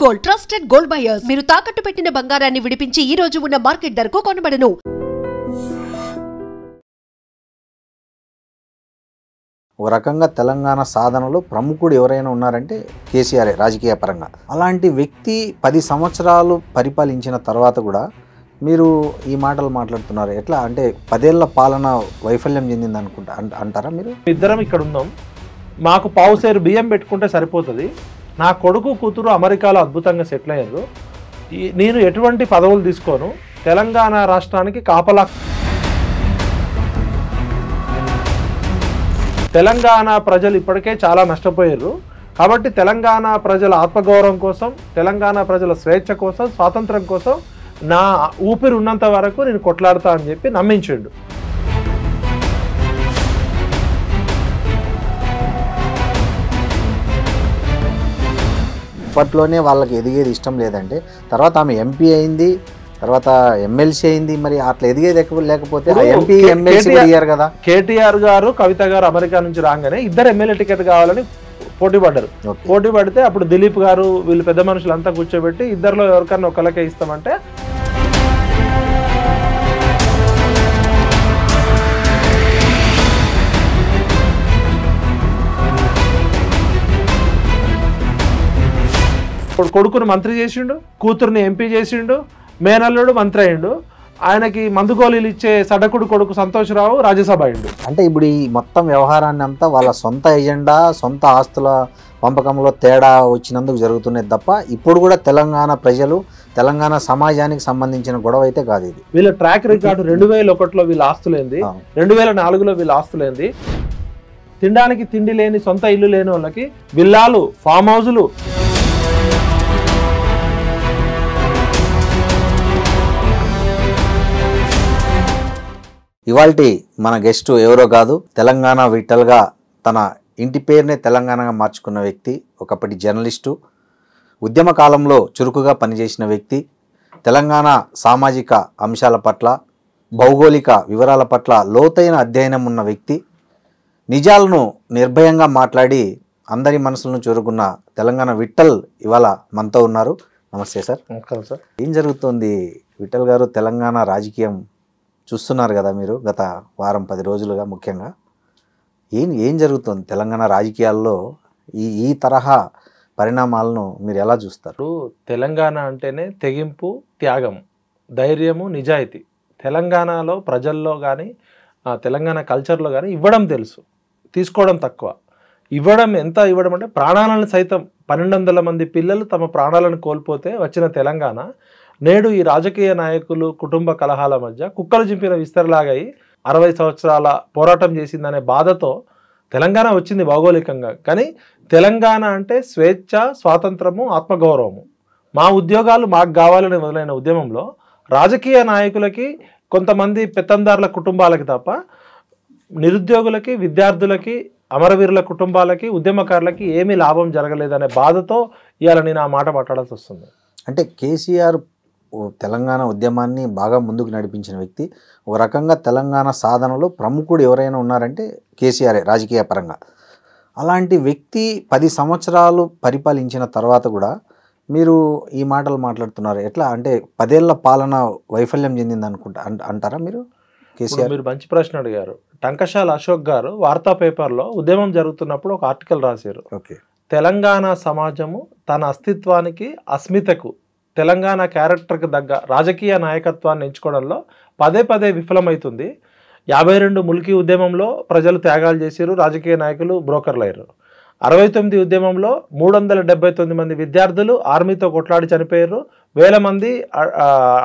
Gold trusted gold buyers మీరు తాకట్టు పెట్టిన బంగారాన్ని విడిపించి ఈ రోజు ఉన్న మార్కెట్ ధరకు కొనబడను. ఒక రకంగా తెలంగాణ సాధనలో ప్రముఖుడు ఎవరైనా ఉన్నారంటే కేసీఆర్ రాజకీయ పరంగా. అలాంటి వ్యక్తి 10 సంవత్సరాలు పరిపాలించిన తర్వాత కూడా మీరు ఈ మాటలు మాట్లాడుతున్నారు. ఎట్లా అంటే 10 ఏళ్ల పాలన వైఫల్యం చెందింది అనుకుంటా అంటారా మీరు? ఇద్దరం ఇక్కడ ఉన్నాం, మాకు పావుసేరు బియ్యం పెట్టుకుంటే సరిపోతుంది. నా కొడుకు కూతురు అమెరికాలో అద్భుతంగా సెటిల్ అయ్యారు. నేను ఎటువంటి పదవులు తీసుకోను. తెలంగాణ రాష్ట్రానికి కాపలా. తెలంగాణ ప్రజలు ఇప్పటికే చాలా నష్టపోయారు. కాబట్టి తెలంగాణ ప్రజల ఆత్మగౌరవం కోసం, తెలంగాణ ప్రజల స్వేచ్ఛ కోసం, స్వాతంత్రం కోసం నా ఊపిరి ఉన్నంత వరకు నేను కొట్లాడతా అని చెప్పి నమ్మించిండు. అప్పట్లోనే వాళ్ళకి ఎదిగేది ఇష్టం లేదంటే తర్వాత ఆమె ఎంపీ అయింది, తర్వాత ఎమ్మెల్సీ అయింది. మరి అట్లా ఎదిగేది లేకపోతే ఎంపీ ఎమ్మెల్సీ అయ్యారు కదా. కేటీఆర్ గారు కవిత గారు అమెరికా నుంచి రాగానే ఇద్దరు ఎమ్మెల్యే టికెట్ కావాలని పోటీ పడ్డారు. పోటీ పడితే అప్పుడు దిలీప్ గారు వీళ్ళు పెద్ద మనుషులంతా కూర్చోబెట్టి ఇద్దరిలో ఎవరికన్నా ఒకళ్ళకే ఇస్తామంటే కొడుకును మంత్రి చేసిండు, కూతుర్ని ఎంపీ చేసిండు, మేనల్లుడు మంత్రి అయ్యిండు. ఆయనకి మందుగోళీలు ఇచ్చే సడకుడు కొడుకు సంతోష్రావు రాజ్యసభ అయ్యిండు. అంటే ఇప్పుడు ఈ మొత్తం వ్యవహారాన్ని అంతా వాళ్ళ సొంత ఎజెండా, సొంత ఆస్తుల పంపకంలో తేడా వచ్చినందుకు జరుగుతున్నది తప్ప ఇప్పుడు కూడా తెలంగాణ ప్రజలు, తెలంగాణ సమాజానికి సంబంధించిన గొడవ అయితే కాదు ఇది. వీళ్ళ ట్రాక్ రికార్డు 2001లో వీళ్ళ ఆస్తులేంది, 2004లో వీళ్ళ ఆస్తులేంది. తినడానికి తిండి లేని, సొంత ఇల్లు లేని వాళ్ళకి విల్లాలు, ఫామ్ హౌజులు. ఇవాల్టి మన గెస్ట్ ఎవరో కాదు, తెలంగాణ విట్టల్గా తన ఇంటి పేరునే తెలంగాణగా మార్చుకున్న వ్యక్తి, ఒకప్పటి జర్నలిస్టు, ఉద్యమ కాలంలో చురుకుగా పనిచేసిన వ్యక్తి, తెలంగాణ సామాజిక అంశాల పట్ల, భౌగోళిక వివరాల పట్ల లోతైన అధ్యయనం ఉన్న వ్యక్తి, నిజాలను నిర్భయంగా మాట్లాడి అందరి మనసులను చూరుకున్న తెలంగాణ విట్టల్ ఇవాళ మనతో ఉన్నారు. నమస్తే సార్. నమస్కారం సార్. ఏం జరుగుతుంది విట్టల్ గారు? తెలంగాణ రాజకీయం చూస్తున్నారు కదా మీరు గత వారం 10 రోజులుగా. ముఖ్యంగా ఏం జరుగుతుంది తెలంగాణ రాజకీయాల్లో? ఈ తరహా పరిణామాలను మీరు ఎలా చూస్తారు? తెలంగాణ అంటేనే తెగింపు, త్యాగం, ధైర్యము, నిజాయితీ. తెలంగాణలో ప్రజల్లో కానీ తెలంగాణ కల్చర్లో కానీ ఇవ్వడం తెలుసు, తీసుకోవడం తక్కువ. ఎంత ఇవ్వడం అంటే ప్రాణాలను సైతం 1200 మంది పిల్లలు తమ ప్రాణాలను కోల్పోతే వచ్చిన తెలంగాణ నేడు ఈ రాజకీయ నాయకులు కుటుంబ కలహాల మధ్య కుక్కలు చింపిన విస్తరలాగాయి 60 సంవత్సరాల పోరాటం చేసిందనే బాధతో తెలంగాణ వచ్చింది భౌగోళికంగా. కానీ తెలంగాణ అంటే స్వేచ్ఛ, స్వాతంత్రము, ఆత్మగౌరవము. మా ఉద్యోగాలు మాకు కావాలని మొదలైన ఉద్యమంలో రాజకీయ నాయకులకి, కొంతమంది పెత్తందారుల కుటుంబాలకి తప్ప నిరుద్యోగులకి, విద్యార్థులకి, అమరవీరుల కుటుంబాలకి, ఉద్యమకారులకి ఏమీ లాభం జరగలేదనే బాధతో ఇవాళ నేను ఆ మాట మాట్లాడాల్సి వస్తుంది. అంటే కేసీఆర్ తెలంగాణ ఉద్యమాన్ని బాగా ముందుకు నడిపించిన వ్యక్తి, ఒక రకంగా తెలంగాణ సాధనలో ప్రముఖుడు ఎవరైనా ఉన్నారంటే కేసీఆర్ రాజకీయ పరంగా. అలాంటి వ్యక్తి 10 సంవత్సరాలు పరిపాలించిన తర్వాత కూడా మీరు ఈ మాటలు మాట్లాడుతున్నారు. ఎట్లా అంటే 10 ఏళ్ల పాలన వైఫల్యం చెందింది అంటారా మీరు? కేసీఆర్ మీరు మంచి ప్రశ్న అడిగారు. టంకశాల అశోక్ గారు వార్తా పేపర్లో ఉద్యమం జరుగుతున్నప్పుడు ఒక ఆర్టికల్ రాశారు. తెలంగాణ సమాజము తన అస్తిత్వానికి, అస్మితకు, తెలంగాణ క్యారెక్టర్కి తగ్గ రాజకీయ నాయకత్వాన్ని ఎంచుకోవడంలో పదే విఫలమవుతుంది. 52 ముల్కీ ఉద్యమంలో ప్రజలు త్యాగాలు చేశారు, రాజకీయ నాయకులు బ్రోకర్లు అయ్యారు. 69 ఉద్యమంలో 379 మంది విద్యార్థులు ఆర్మీతో కొట్లాడి చనిపోయారు, 1000 మంది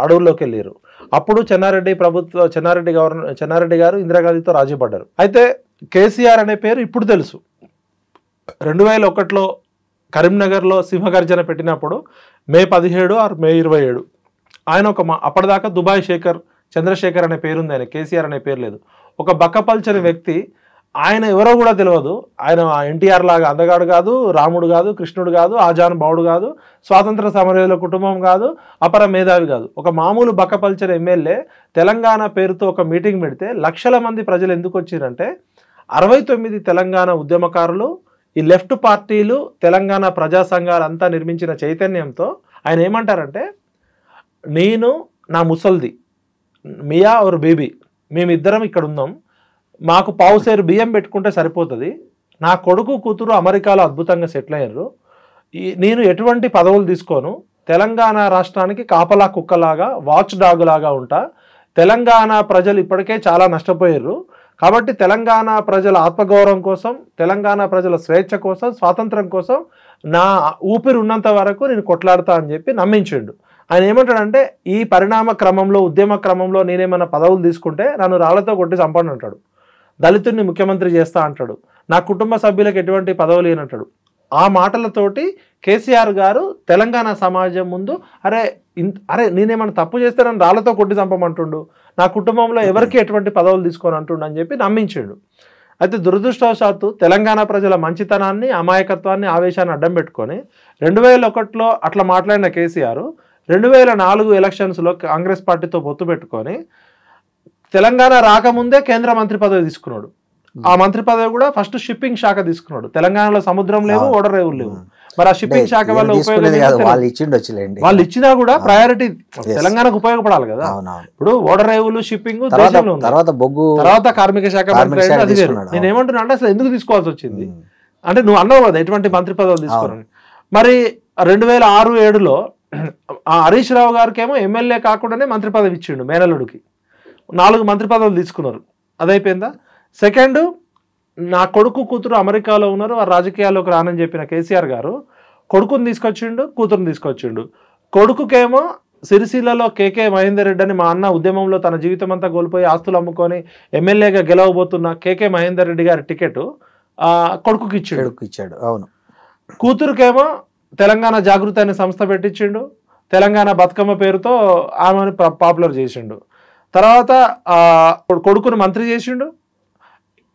అడవుల్లోకి వెళ్ళారు. అప్పుడు చెన్నారెడ్డి గారు ఇందిరాగాంధీతో రాజీ పడ్డారు. అయితే కేసీఆర్ అనే పేరు ఇప్పుడు తెలుసు. 2001లో కరీంనగర్లో సింహగర్జన పెట్టినప్పుడు మే 17 ఆర్ మే 27 ఆయన అప్పటిదాకా దుబాయ్ చంద్రశేఖర్ అనే పేరుంది, ఆయన కేసీఆర్ అనే పేరు లేదు. ఒక బక్కపల్చని వ్యక్తి, ఆయన ఎవరో కూడా తెలియదు. ఆయన ఎన్టీఆర్ లాగా అందగాడు కాదు, రాముడు కాదు, కృష్ణుడు కాదు, ఆజానుభావుడు కాదు, స్వాతంత్ర సమరయోధుల కుటుంబం కాదు, అపర మేధావి కాదు. ఒక మామూలు బక్కపల్చని ఎమ్మెల్యే తెలంగాణ పేరుతో ఒక మీటింగ్ పెడితే లక్షల మంది ప్రజలు ఎందుకు వచ్చారంటే 69 తెలంగాణ ఉద్యమకారులు, ఈ లెఫ్ట్ పార్టీలు తెలంగాణ ప్రజా సంఘాలు అంతా నిర్మించిన చైతన్యంతో ఆయన ఏమంటారంటే, నేను నా ముసల్ది మియా ఆర్ బేబీ మేమిద్దరం ఇక్కడ ఉన్నాం, మాకు పావుసేరు బియ్యం పెట్టుకుంటే సరిపోతుంది, నా కొడుకు కూతురు అమెరికాలో అద్భుతంగా సెటిల్ అయ్యారు, నేను ఎటువంటి పదవులు తీసుకోను, తెలంగాణ రాష్ట్రానికి కాపలా కుక్కలాగా వాచ్ డాగ్ లాగా ఉంటా, తెలంగాణ ప్రజలు ఇప్పటికే చాలా నష్టపోయారు, కాబట్టి తెలంగాణ ప్రజల ఆత్మగౌరవం కోసం, తెలంగాణ ప్రజల స్వేచ్ఛ కోసం, స్వాతంత్రం కోసం నా ఊపిరి ఉన్నంత వరకు నేను కొట్లాడతా అని చెప్పి నమ్మించిండు. ఆయన ఏమంటాడంటే, ఈ పరిణామ క్రమంలో ఉద్యమ క్రమంలో నేనేమైనా పదవులు తీసుకుంటే నన్ను రాళ్లతో కొట్టి చంపండి అంటాడు, దళితుడిని ముఖ్యమంత్రి చేస్తా అంటాడు, నా కుటుంబ సభ్యులకు ఎటువంటి పదవులు లేనంటాడు. ఆ మాటలతోటి కేసీఆర్ గారు తెలంగాణ సమాజం ముందు అరే నేనేమైనా తప్పు చేస్తే నన్ను రాళ్లతో కొట్టి చంపమంటుండు, నా కుటుంబంలో ఎవరికి ఎటువంటి పదవులు తీసుకొని అంటుండు అని చెప్పి నమ్మించాడు. అయితే దురదృష్టవశాత్తు తెలంగాణ ప్రజల మంచితనాన్ని, అమాయకత్వాన్ని, ఆవేశాన్ని అడ్డం పెట్టుకొని 2001లో అట్లా మాట్లాడిన కేసీఆర్ 2004 ఎలక్షన్స్లో కాంగ్రెస్ పార్టీతో పొత్తు పెట్టుకొని తెలంగాణ రాకముందే కేంద్ర మంత్రి పదవి తీసుకున్నాడు. ఆ మంత్రి పదవి కూడా ఫస్ట్ షిప్పింగ్ శాఖ తీసుకున్నాడు. తెలంగాణలో సముద్రం లేవు, ఓడర్ రేవులు లేవు. మరి ఆ షిప్పింగ్ శాఖ వల్ల వాళ్ళు ఇచ్చినా కూడా ప్రయారిటీ తెలంగాణకు ఉపయోగపడాలి కదా. ఇప్పుడు ఓడర్ రేవులు, షిప్పింగ్ దేశంలో తర్వాత కార్మిక శాఖ మంత్రి అయితే అది వేరు. నేను ఏమంటున్నా అంటే అసలు ఎందుకు తీసుకోవాల్సి వచ్చింది అంటే, నువ్వు అన్నావు కదా ఎటువంటి మంత్రి పదవులు తీసుకోవాలని. మరి 2006-07లో హరీష్ రావు గారికి ఏమో ఎమ్మెల్యే కాకుండానే మంత్రి పదవి ఇచ్చిండు మేనల్లుడికి. 4 మంత్రి పదవులు తీసుకున్నారు, అదైపోయిందా? సెకండ్, నా కొడుకు కూతురు అమెరికాలో ఉన్నారు, వారు రాజకీయాల్లోకి రానని చెప్పిన కేసీఆర్ గారు కొడుకుని తీసుకొచ్చిండు, కూతురుని తీసుకొచ్చిండు. కొడుకుకేమో సిరిసిల్లలో కేకే మహేందర్ రెడ్డి అని మా అన్న ఉద్యమంలో తన జీవితం అంతా కోల్పోయి ఆస్తులు అమ్ముకొని ఎమ్మెల్యేగా గెలవబోతున్న కేకే మహేందర్ రెడ్డి గారి టికెట్ కొడుకుకి ఇచ్చాడు. అవును. కూతురుకేమో తెలంగాణ జాగృతి అనే సంస్థ పెట్టించిండు, తెలంగాణ బతుకమ్మ పేరుతో ఆమెను పాపులర్ చేసిండు. తర్వాత కొడుకుని మంత్రి చేసిండు,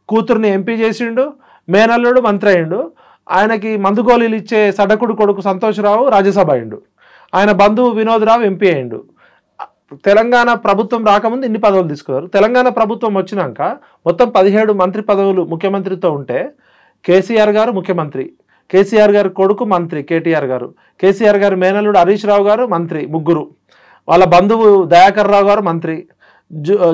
కూతుర్ని ఎంపీ చేసిండు, మేనల్లుడు మంత్రి అయిండు. ఆయనకి మందుగోళీలు ఇచ్చే సడకుడు కొడుకు సంతోష్రావు రాజ్యసభ అయిండు, ఆయన బంధువు వినోద్ రావు ఎంపీ అయిండు. తెలంగాణ ప్రభుత్వం రాకముందు ఇన్ని పదవులు తీసుకున్నారు. తెలంగాణ ప్రభుత్వం వచ్చినాక మొత్తం 17 మంత్రి పదవులు ముఖ్యమంత్రితో ఉంటే కేసీఆర్ గారు ముఖ్యమంత్రి, కేసీఆర్ గారి కొడుకు మంత్రి కేటీఆర్ గారు, కేసీఆర్ గారి మేనల్లుడు హరీష్ రావు గారు మంత్రి, ముగ్గురు. వాళ్ళ బంధువు దయాకర్ రావు గారు మంత్రి,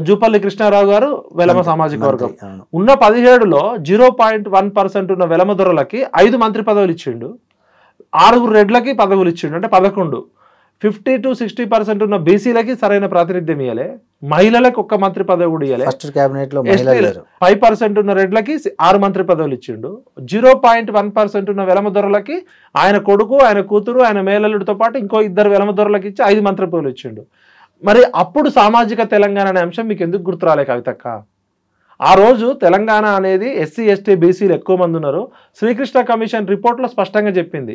జూపల్లి కృష్ణారావు గారు వెలమ సామాజిక వర్గం. ఉన్న 17లో 0.1% ఉన్న వెలమ దొరలకి 5 మంత్రి పదవులు ఇచ్చిండు, 6 రెడ్లకి పదవులు ఇచ్చిండు, అంటే 11. 50 to 60% ఉన్న బీసీలకి సరైన ప్రాతినిధ్యం ఇవ్వలే, మహిళలకు 1 మంత్రి పదవి కూడా ఇవ్వలే. 5% ఉన్న రెడ్లకి 6 మంత్రి పదవులు ఇచ్చిండు. 0.1% ఉన్న వెలమ దొరలకి ఆయన కొడుకు, ఆయన కూతురు, ఆయన మేనల్లుడితో పాటు ఇంకో 2 వెలమ దొరలకి ఇచ్చి 5 మంత్రి పదవులు ఇచ్చిండు. మరి అప్పుడు సామాజిక తెలంగాణ అనే అంశం మీకు ఎందుకు గుర్తురాలే కవితక్క? ఆ రోజు తెలంగాణ అనేది ఎస్సీ ఎస్టీ బీసీలు ఎక్కువ మంది ఉన్నారు. శ్రీకృష్ణ కమిషన్ రిపోర్ట్లో స్పష్టంగా చెప్పింది,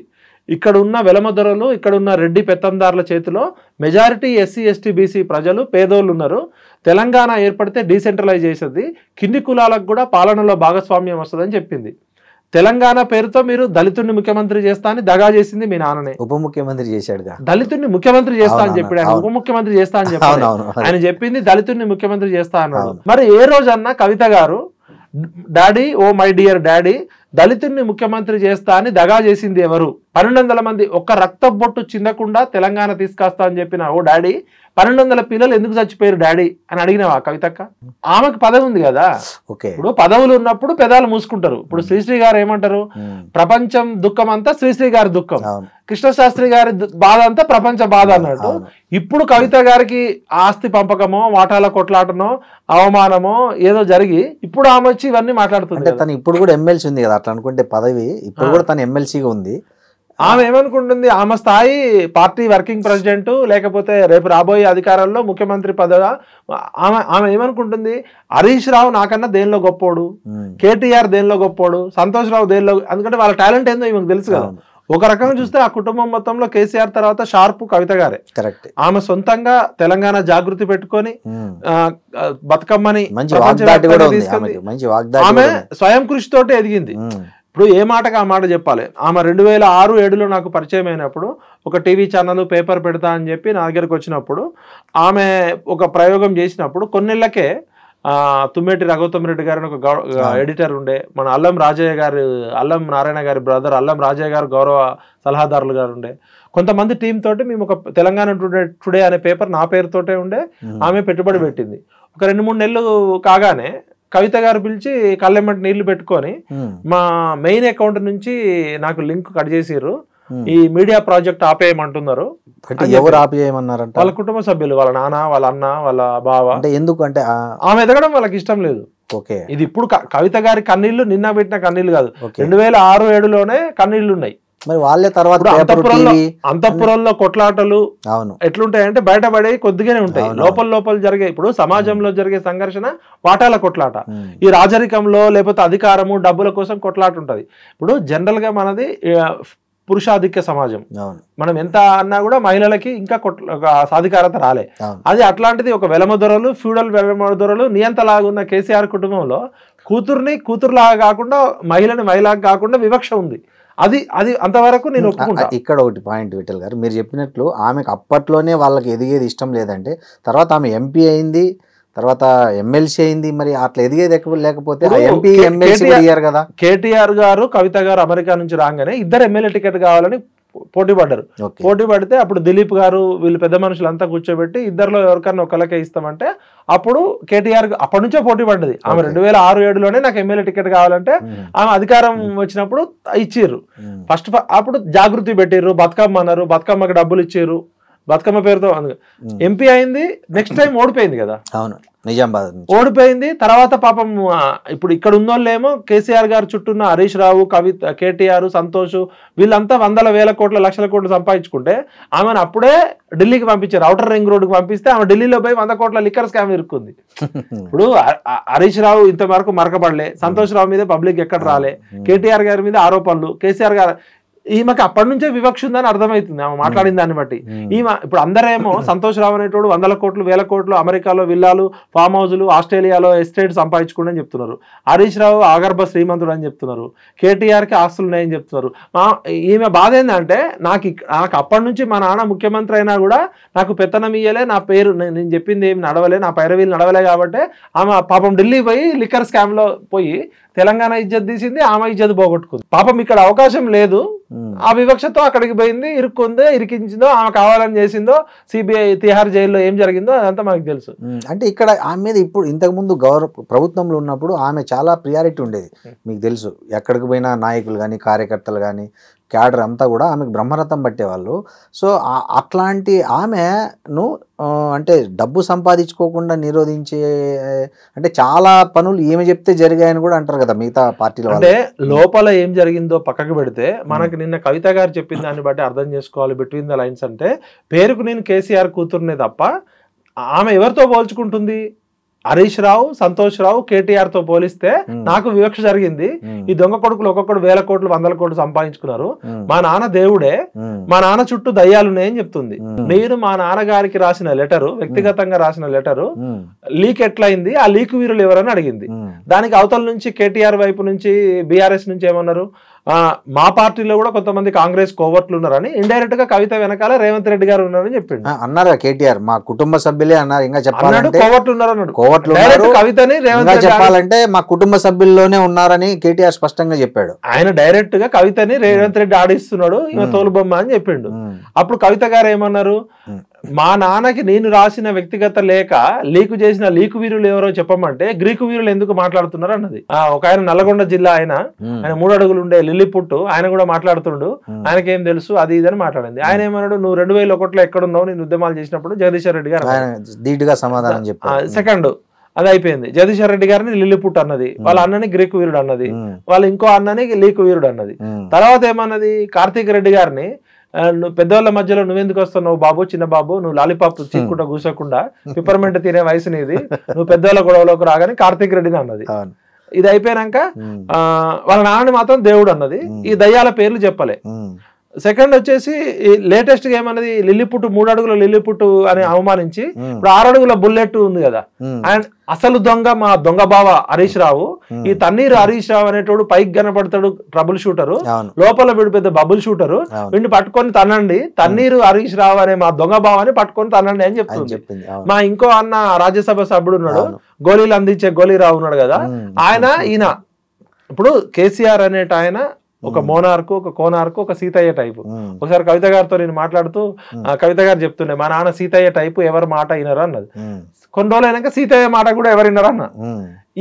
ఇక్కడ ఉన్న వెలమదొరలు, ఇక్కడ ఉన్న రెడ్డి పెత్తందారుల చేతిలో మెజారిటీ ఎస్సీ ఎస్టీ బీసీ ప్రజలు పేదోళ్ళు ఉన్నారు. తెలంగాణ ఏర్పడితే డీసెంట్రలైజ్ చేసేది, కింది కులాలకు కూడా పాలనలో భాగస్వామ్యం వస్తుందని చెప్పింది. తెలంగాణ పేరుతో మీరు దళితుడిని ముఖ్యమంత్రి చేస్తా అని దగా చేసింది మీ నాన్ననే. ఉప ముఖ్యమంత్రి చేశాడు, దళితుడిని ముఖ్యమంత్రి చేస్తా అని చెప్పాడు. ఆయన ఉప ముఖ్యమంత్రి చేస్తా అని చెప్పాడు. ఆయన చెప్పింది దళితుడిని ముఖ్యమంత్రి చేస్తా అన్నాడు. మరి ఏ రోజన్నా కవిత గారు daddy, oh my dear daddy, దళితుడిని ముఖ్యమంత్రి చేస్తా అని దగా చేసింది ఎవరు? 1200 మంది ఒక్క రక్త బొట్టు చిందకుండా తెలంగాణ తీసుకొస్తా అని చెప్పిన ఓ డాడీ, 1200 పిల్లలు ఎందుకు చచ్చిపోయారు డాడీ అని అడిగినావా కవితక్క? ఆమెకు పదవి ఉంది కదా. ఇప్పుడు పదవులు ఉన్నప్పుడు పెదాలు మూసుకుంటారు. ఇప్పుడు శ్రీశ్రీ గారు ఏమంటారు, ప్రపంచం దుఃఖం అంతా శ్రీశ్రీ గారి దుఃఖం, కృష్ణశాస్త్రి గారి బాధ అంతా ప్రపంచ బాధ అన్నట్టు. ఇప్పుడు కవిత గారికి ఆస్తి పంపకమో, వాటాల కొట్లాటనో, అవమానమో ఏదో జరిగి ఇప్పుడు ఆమె వచ్చి ఇవన్నీ మాట్లాడుతుంది. తను ఇప్పుడు కూడా ఎమ్మెల్సీ ఉంది కదా, అట్లా అనుకుంటే పదవి ఇప్పుడు కూడా తను ఎమ్మెల్సీగా ఉంది. ఆమె ఏమనుకుంటుంది, ఆమె స్థాయి పార్టీ వర్కింగ్ ప్రెసిడెంట్, లేకపోతే రేపు రాబోయే అధికారంలో ముఖ్యమంత్రి పదవి. ఆమె ఏమనుకుంటుంది, హరీష్ రావు నాకన్నా దేనిలో గొప్పోడు, కేటీఆర్ దేనిలో గొప్పోడు, సంతోష్ రావు దేనిలో, ఎందుకంటే వాళ్ళ టాలెంట్ ఏందో ఈమెకు తెలుసు కదా. ఒక రకంగా చూస్తే ఆ కుటుంబం మొత్తంలో కేసీఆర్ తర్వాత షార్ప్ కవిత గారే. ఆమె సొంతంగా తెలంగాణ జాగృతి పెట్టుకొని బతుకమ్మని ఆమె స్వయం కృషితోటి ఎదిగింది. ఇప్పుడు ఏ మాటకు ఆ మాట చెప్పాలి. ఆమె 2006-07లో నాకు పరిచయం అయినప్పుడు ఒక టీవీ ఛానల్ పేపర్ పెడతా అని చెప్పి నా దగ్గరకు వచ్చినప్పుడు ఆమె ఒక ప్రయోగం చేసినప్పుడు కొన్నేళ్లకే తుమ్మేటి రఘుత్తం రెడ్డి గారు ఒక ఎడిటర్ ఉండే, మన అల్లం నారాయణ గారి బ్రదర్ అల్లం రాజయ్య గారు గౌరవ సలహాదారులు గారు ఉండే, కొంతమంది టీం తోటి మేము ఒక తెలంగాణ టుడే అనే పేపర్ నా పేరుతోటే ఉండే, ఆమె పెట్టుబడి పెట్టింది. ఒక 2-3 నెలలు కాగానే కవిత గారు పిలిచి కళ్ళెమ్మటి నీళ్లు పెట్టుకొని మా మెయిన్ అకౌంట్ నుంచి నాకు లింక్ కట్ చేసిర్రు, ఈ మీడియా ప్రాజెక్ట్ ఆపేయమంటున్నారు. ఎవరు ఆపేయమన్నారంట? వాళ్ళ కుటుంబ సభ్యులు, వాళ్ళ నాన్న, వాళ్ళ అన్న, వాళ్ళ బావ. అంటే ఎందుకు అంటే ఆమె ఎదగడం వాళ్ళకి ఇష్టం లేదు. ఓకే, ఇది ఇప్పుడు కవిత గారి కన్నీళ్లు నిన్న పెట్టిన కన్నీళ్లు కాదు, 2006-7లోనే కన్నీళ్లు ఉన్నాయి. మరి వాళ్ళే తర్వాత అంతఃపురంలో కొట్లాటలు ఎట్లుంటాయంటే బయటపడే కొద్దిగానే ఉంటాయి, లోపల జరిగే. ఇప్పుడు సమాజంలో జరిగే సంఘర్షణ వాటాల కొట్లాట, ఈ రాజరికంలో లేకపోతే అధికారము డబ్బుల కోసం కొట్లాట ఉంటది. ఇప్పుడు జనరల్ గా మనది పురుషాధిక్య సమాజం, మనం ఎంత అన్నా కూడా మహిళలకి ఇంకా సాధికారత రాలే. అది అట్లాంటిది ఒక వెలమ దొరలు, ఫ్యూడల్ వెలమ దొరలు నియంతలాగా ఉన్న కేసీఆర్ కుటుంబంలో కూతురులాగా కాకుండా మహిళని మహిళగా కాకుండా వివక్ష ఉంది. అది అంతవరకు నేను ఒప్పుకుంటా. ఇక్కడ ఒకటి పాయింట్ విఠల్ గారు, మీరు చెప్పినట్లు ఆమెకు అప్పట్లోనే వాళ్ళకి ఎదిగేది ఇష్టం లేదంటే, తర్వాత ఆమె ఎంపీ అయింది, తర్వాత ఎమ్మెల్సీ అయింది, మరి అట్లా ఎదిగేది లేకపోతే ఎంపీ ఎమ్మెల్సీ కదా. కేటీఆర్ గారు కవిత గారు అమెరికా నుంచి రాగానే ఇద్దరు ఎమ్మెల్యే టికెట్ కావాలని పోటీ పడ్డారు. పోటీ పడితే అప్పుడు దిలీప్ గారు వీళ్ళు పెద్ద మనుషులంతా కూర్చోబెట్టి ఇద్దరులో ఎవరికన్నా ఒకళ్ళకే ఇస్తామంటే అప్పుడు కేటీఆర్ అప్పటి నుంచే పోటీ పడ్డది. ఆమె 2006-7లోనే నాకు ఎమ్మెల్యే టికెట్ కావాలంటే ఆమె అధికారం వచ్చినప్పుడు ఇచ్చిర్రు. ఫస్ట్ అప్పుడు జాగృతి పెట్టిర్రు, బతుకమ్మ అన్నారు, బతుకమ్మకి డబ్బులు ఇచ్చారు, బతుకమ్మ పేరుతో ఎంపీ అయింది. నెక్స్ట్ టైం ఓడిపోయింది కదా, అవును నిజామాబాద్ ఓడిపోయింది. తర్వాత పాపం ఇప్పుడు ఇక్కడ ఉన్నోళ్ళేమో కేసీఆర్ గారు చుట్టూన్న హరీష్ రావు, కవిత, కేటీఆర్, సంతోష్ వీళ్ళంతా 100,000 కోట్ల లక్షల కోట్లు సంపాదించుకుంటే ఆమెను అప్పుడే ఢిల్లీకి పంపించారు. ఔటర్ రింగ్ రోడ్డుకి పంపిస్తే ఆమె ఢిల్లీలో పోయి 100 కోట్ల లిక్కర్ స్కామ్ ఇరుక్కుంది. ఇప్పుడు హరీష్ రావు ఇంతవరకు మరకబడలే, సంతోష్ రావు మీద పబ్లిక్ ఎక్కడ రాలే, కేటీఆర్ గారి మీద ఆరోపణలు, కేసీఆర్ గారు ఈమెకి అప్పటి నుంచే వివక్ష ఉందని అర్థమవుతుంది ఆమె మాట్లాడిన దాన్ని బట్టి. ఈమె ఇప్పుడు అందరేమో సంతోష్ రావు అనేటోడు 100 కోట్లు 1000 కోట్లు అమెరికాలో విల్లాలు, ఫామ్ హౌజులు, ఆస్ట్రేలియాలో ఎస్టేట్ సంపాదించుకోండి అని చెప్తున్నారు. హరీష్ రావు ఆగర్భ శ్రీమంతుడు అని చెప్తున్నారు, కేటీఆర్కి ఆస్తులు ఉన్నాయని చెప్తున్నారు. ఈమె బాధ ఏంటంటే నాకు అప్పటి నుంచి మా నాన్న ముఖ్యమంత్రి అయినా కూడా నాకు పెత్తనం ఇయ్యలే, నా పేరు నేను చెప్పింది ఏమి నడవలే, నా పైరవీలు నడవలే కాబట్టి ఆమె పాపం ఢిల్లీ పోయి లిక్కర్ స్కామ్ లో పోయి తెలంగాణ ఇజ్జత్ తీసింది, ఆమె ఇజ్జత్ పోగొట్టుకుంది. పాపం ఇక్కడ అవకాశం లేదు, ఆ వివక్షతో అక్కడికి పోయింది, ఇరుక్కుందో ఇరికించిందో, ఆమె కావాలని చేసిందో, సిబిఐ తిహార్ జైల్లో ఏం జరిగిందో అదంతా మనకు తెలుసు. అంటే ఇక్కడ ఆమె మీద ఇప్పుడు ఇంతకుముందు ప్రభుత్వంలో ఉన్నప్పుడు ఆమె చాలా ప్రియారిటీ ఉండేది, మీకు తెలుసు. ఎక్కడికి పోయినా నాయకులు కానీ కార్యకర్తలు కానీ క్యాడర్ అంతా కూడా ఆమెకు బ్రహ్మరథం పట్టేవాళ్ళు. సో అట్లాంటి ఆమెను అంటే డబ్బు సంపాదించుకోకుండా నిరోధించే అంటే చాలా పనులు ఏమి చెప్తే జరిగాయని కూడా అంటారు కదా మిగతా పార్టీలో. అంటే లోపల ఏం జరిగిందో పక్కకు పెడితే మనకి నిన్న కవిత గారు చెప్పిన దాన్ని బట్టి అర్థం చేసుకోవాలి. బిట్వీన్ ద లైన్స్ అంటే పేరుకు నేను కేసీఆర్ కూతురునే తప్ప ఆమె ఎవరితో పోల్చుకుంటుంది? హరీష్ రావు, సంతోష్ రావు, కేటీఆర్ తో పోలిస్తే నాకు వివక్ష జరిగింది. ఈ దొంగ కొడుకులు ఒక్కొక్కడు 1000 కోట్లు 100 కోట్లు సంపాదించుకున్నారు. మా నాన్న దేవుడే, మా నాన్న చుట్టూ దయ్యాలున్నాయని చెప్తుంది. నేను మా నాన్నగారికి రాసిన లెటరు, వ్యక్తిగతంగా రాసిన లెటరు లీక్ ఎట్లయింది, ఆ లీక్ వీరులు ఎవరని అడిగింది. దానికి అవతల నుంచి కేటీఆర్ వైపు నుంచి బీఆర్ఎస్ నుంచి ఏమన్నారు, మా పార్టీలో కూడా కొంతమంది కాంగ్రెస్ కోవర్ట్లు ఉన్నారని ఇండైరెక్ట్ గా కవిత వెనకాల రేవంత్ రెడ్డి గారు ఉన్నారని చెప్పిండు. అన్నారు కేటీఆర్, మా కుటుంబ సభ్యులే అన్నారు. ఇంకా చెప్పాలంటే కోవర్ట్లు ఉన్నారు అన్నాడు. కవితని చెప్పాలంటే మా కుటుంబ సభ్యుల్లోనే ఉన్నారని కేటీఆర్ స్పష్టంగా చెప్పాడు. ఆయన డైరెక్ట్ గా కవితని రేవంత్ రెడ్డి ఆడిస్తున్నాడు, ఈమె తోలుబొమ్మ అని చెప్పిండు. అప్పుడు కవిత గారు ఏమన్నారు, మా నాన్నకి నేను రాసిన వ్యక్తిగత లేఖ లీకు చేసిన లీకు వీరులు ఎవరో చెప్పమంటే గ్రీకు వీరులు ఎందుకు మాట్లాడుతున్నారు అన్నది. ఒక ఆయన నల్లగొండ జిల్లా ఆయన 3 అడుగులు ఉండే లిల్లిపుట్టు ఆయన కూడా మాట్లాడుతుండు, ఆయనకేం తెలుసు అది ఇదని మాట్లాడింది. ఆయన ఏమన్నాడు, నువ్వు 2001లో ఎక్కడున్నావు, నేను ఉద్యమాలు చేసినప్పుడు జగదీశ్వర్ రెడ్డి గారు ధీటుగా సమాధానం చెప్పారు. సెకండ్ అది అయిపోయింది. జగదీశ్వర్ రెడ్డి గారిని లిల్లిపుట్టు అన్నది, వాళ్ళ అన్నని గ్రీకు వీరుడు అన్నది, వాళ్ళ ఇంకో అన్నని లీకు వీరుడు అన్నది. తర్వాత ఏమన్నది, కార్తీక్ రెడ్డి గారిని నువ్వు పెద్దవాళ్ళ మధ్యలో నువ్వెందుకు వస్తున్నావు బాబు, చిన్న బాబు, నువ్వు లాలీపాప్ చీక్కుంటా కూసకుండా పిప్పర్మెంట్ తినే వయసు నీది, నువ్వు పెద్దవాళ్ళ గొడవలోకి రాగానే కార్తీక్ రెడ్డిని అన్నది. ఇది అయిపోయాక వాళ్ళ నాన్నని మాత్రం దేవుడు అన్నది. ఈ దయ్యాల పేర్లు చెప్పలే. సెకండ్ వచ్చేసి లేటెస్ట్ గా ఏమన్నది లిల్లీపుట్టు 3 అడుగుల లిల్లీపుట్టు అని అవమానించి ఇప్పుడు 6 అడుగుల బుల్లెట్ ఉంది కదా. అండ్ అసలు దొంగ మా దొంగ బావ హరీష్ రావు, ఈ తన్నీరు హరీష్ రావు అనేటోడు పైకి కనపడతాడు ట్రబుల్ షూటరు, లోపల వీడు పెద్ద బబుల్ షూటరు, వీడిని పట్టుకొని తనండి, తన్నీరు హరీష్ రావు అనే మా దొంగ బావని పట్టుకొని తనండి అని చెప్తుంది. మా ఇంకో అన్న రాజ్యసభ సభ్యుడు ఉన్నాడు, గోళీలు అందించే గోళీరావు ఉన్నాడు కదా, ఈయన ఇప్పుడు కేసీఆర్ అనేట ఆయన ఒక మోనార్కు, ఒక కోనార్కు, ఒక సీతయ్య టైపు. ఒకసారి కవిత గారితో నేను మాట్లాడుతూ కవిత గారు చెప్తుండే, మా నాన్న సీతయ్య టైపు, ఎవరి మాట వినరు అన్నది. కొన్ని రోజులు అయినాక సీతయ్య మాట కూడా ఎవరు వినరు అన్న.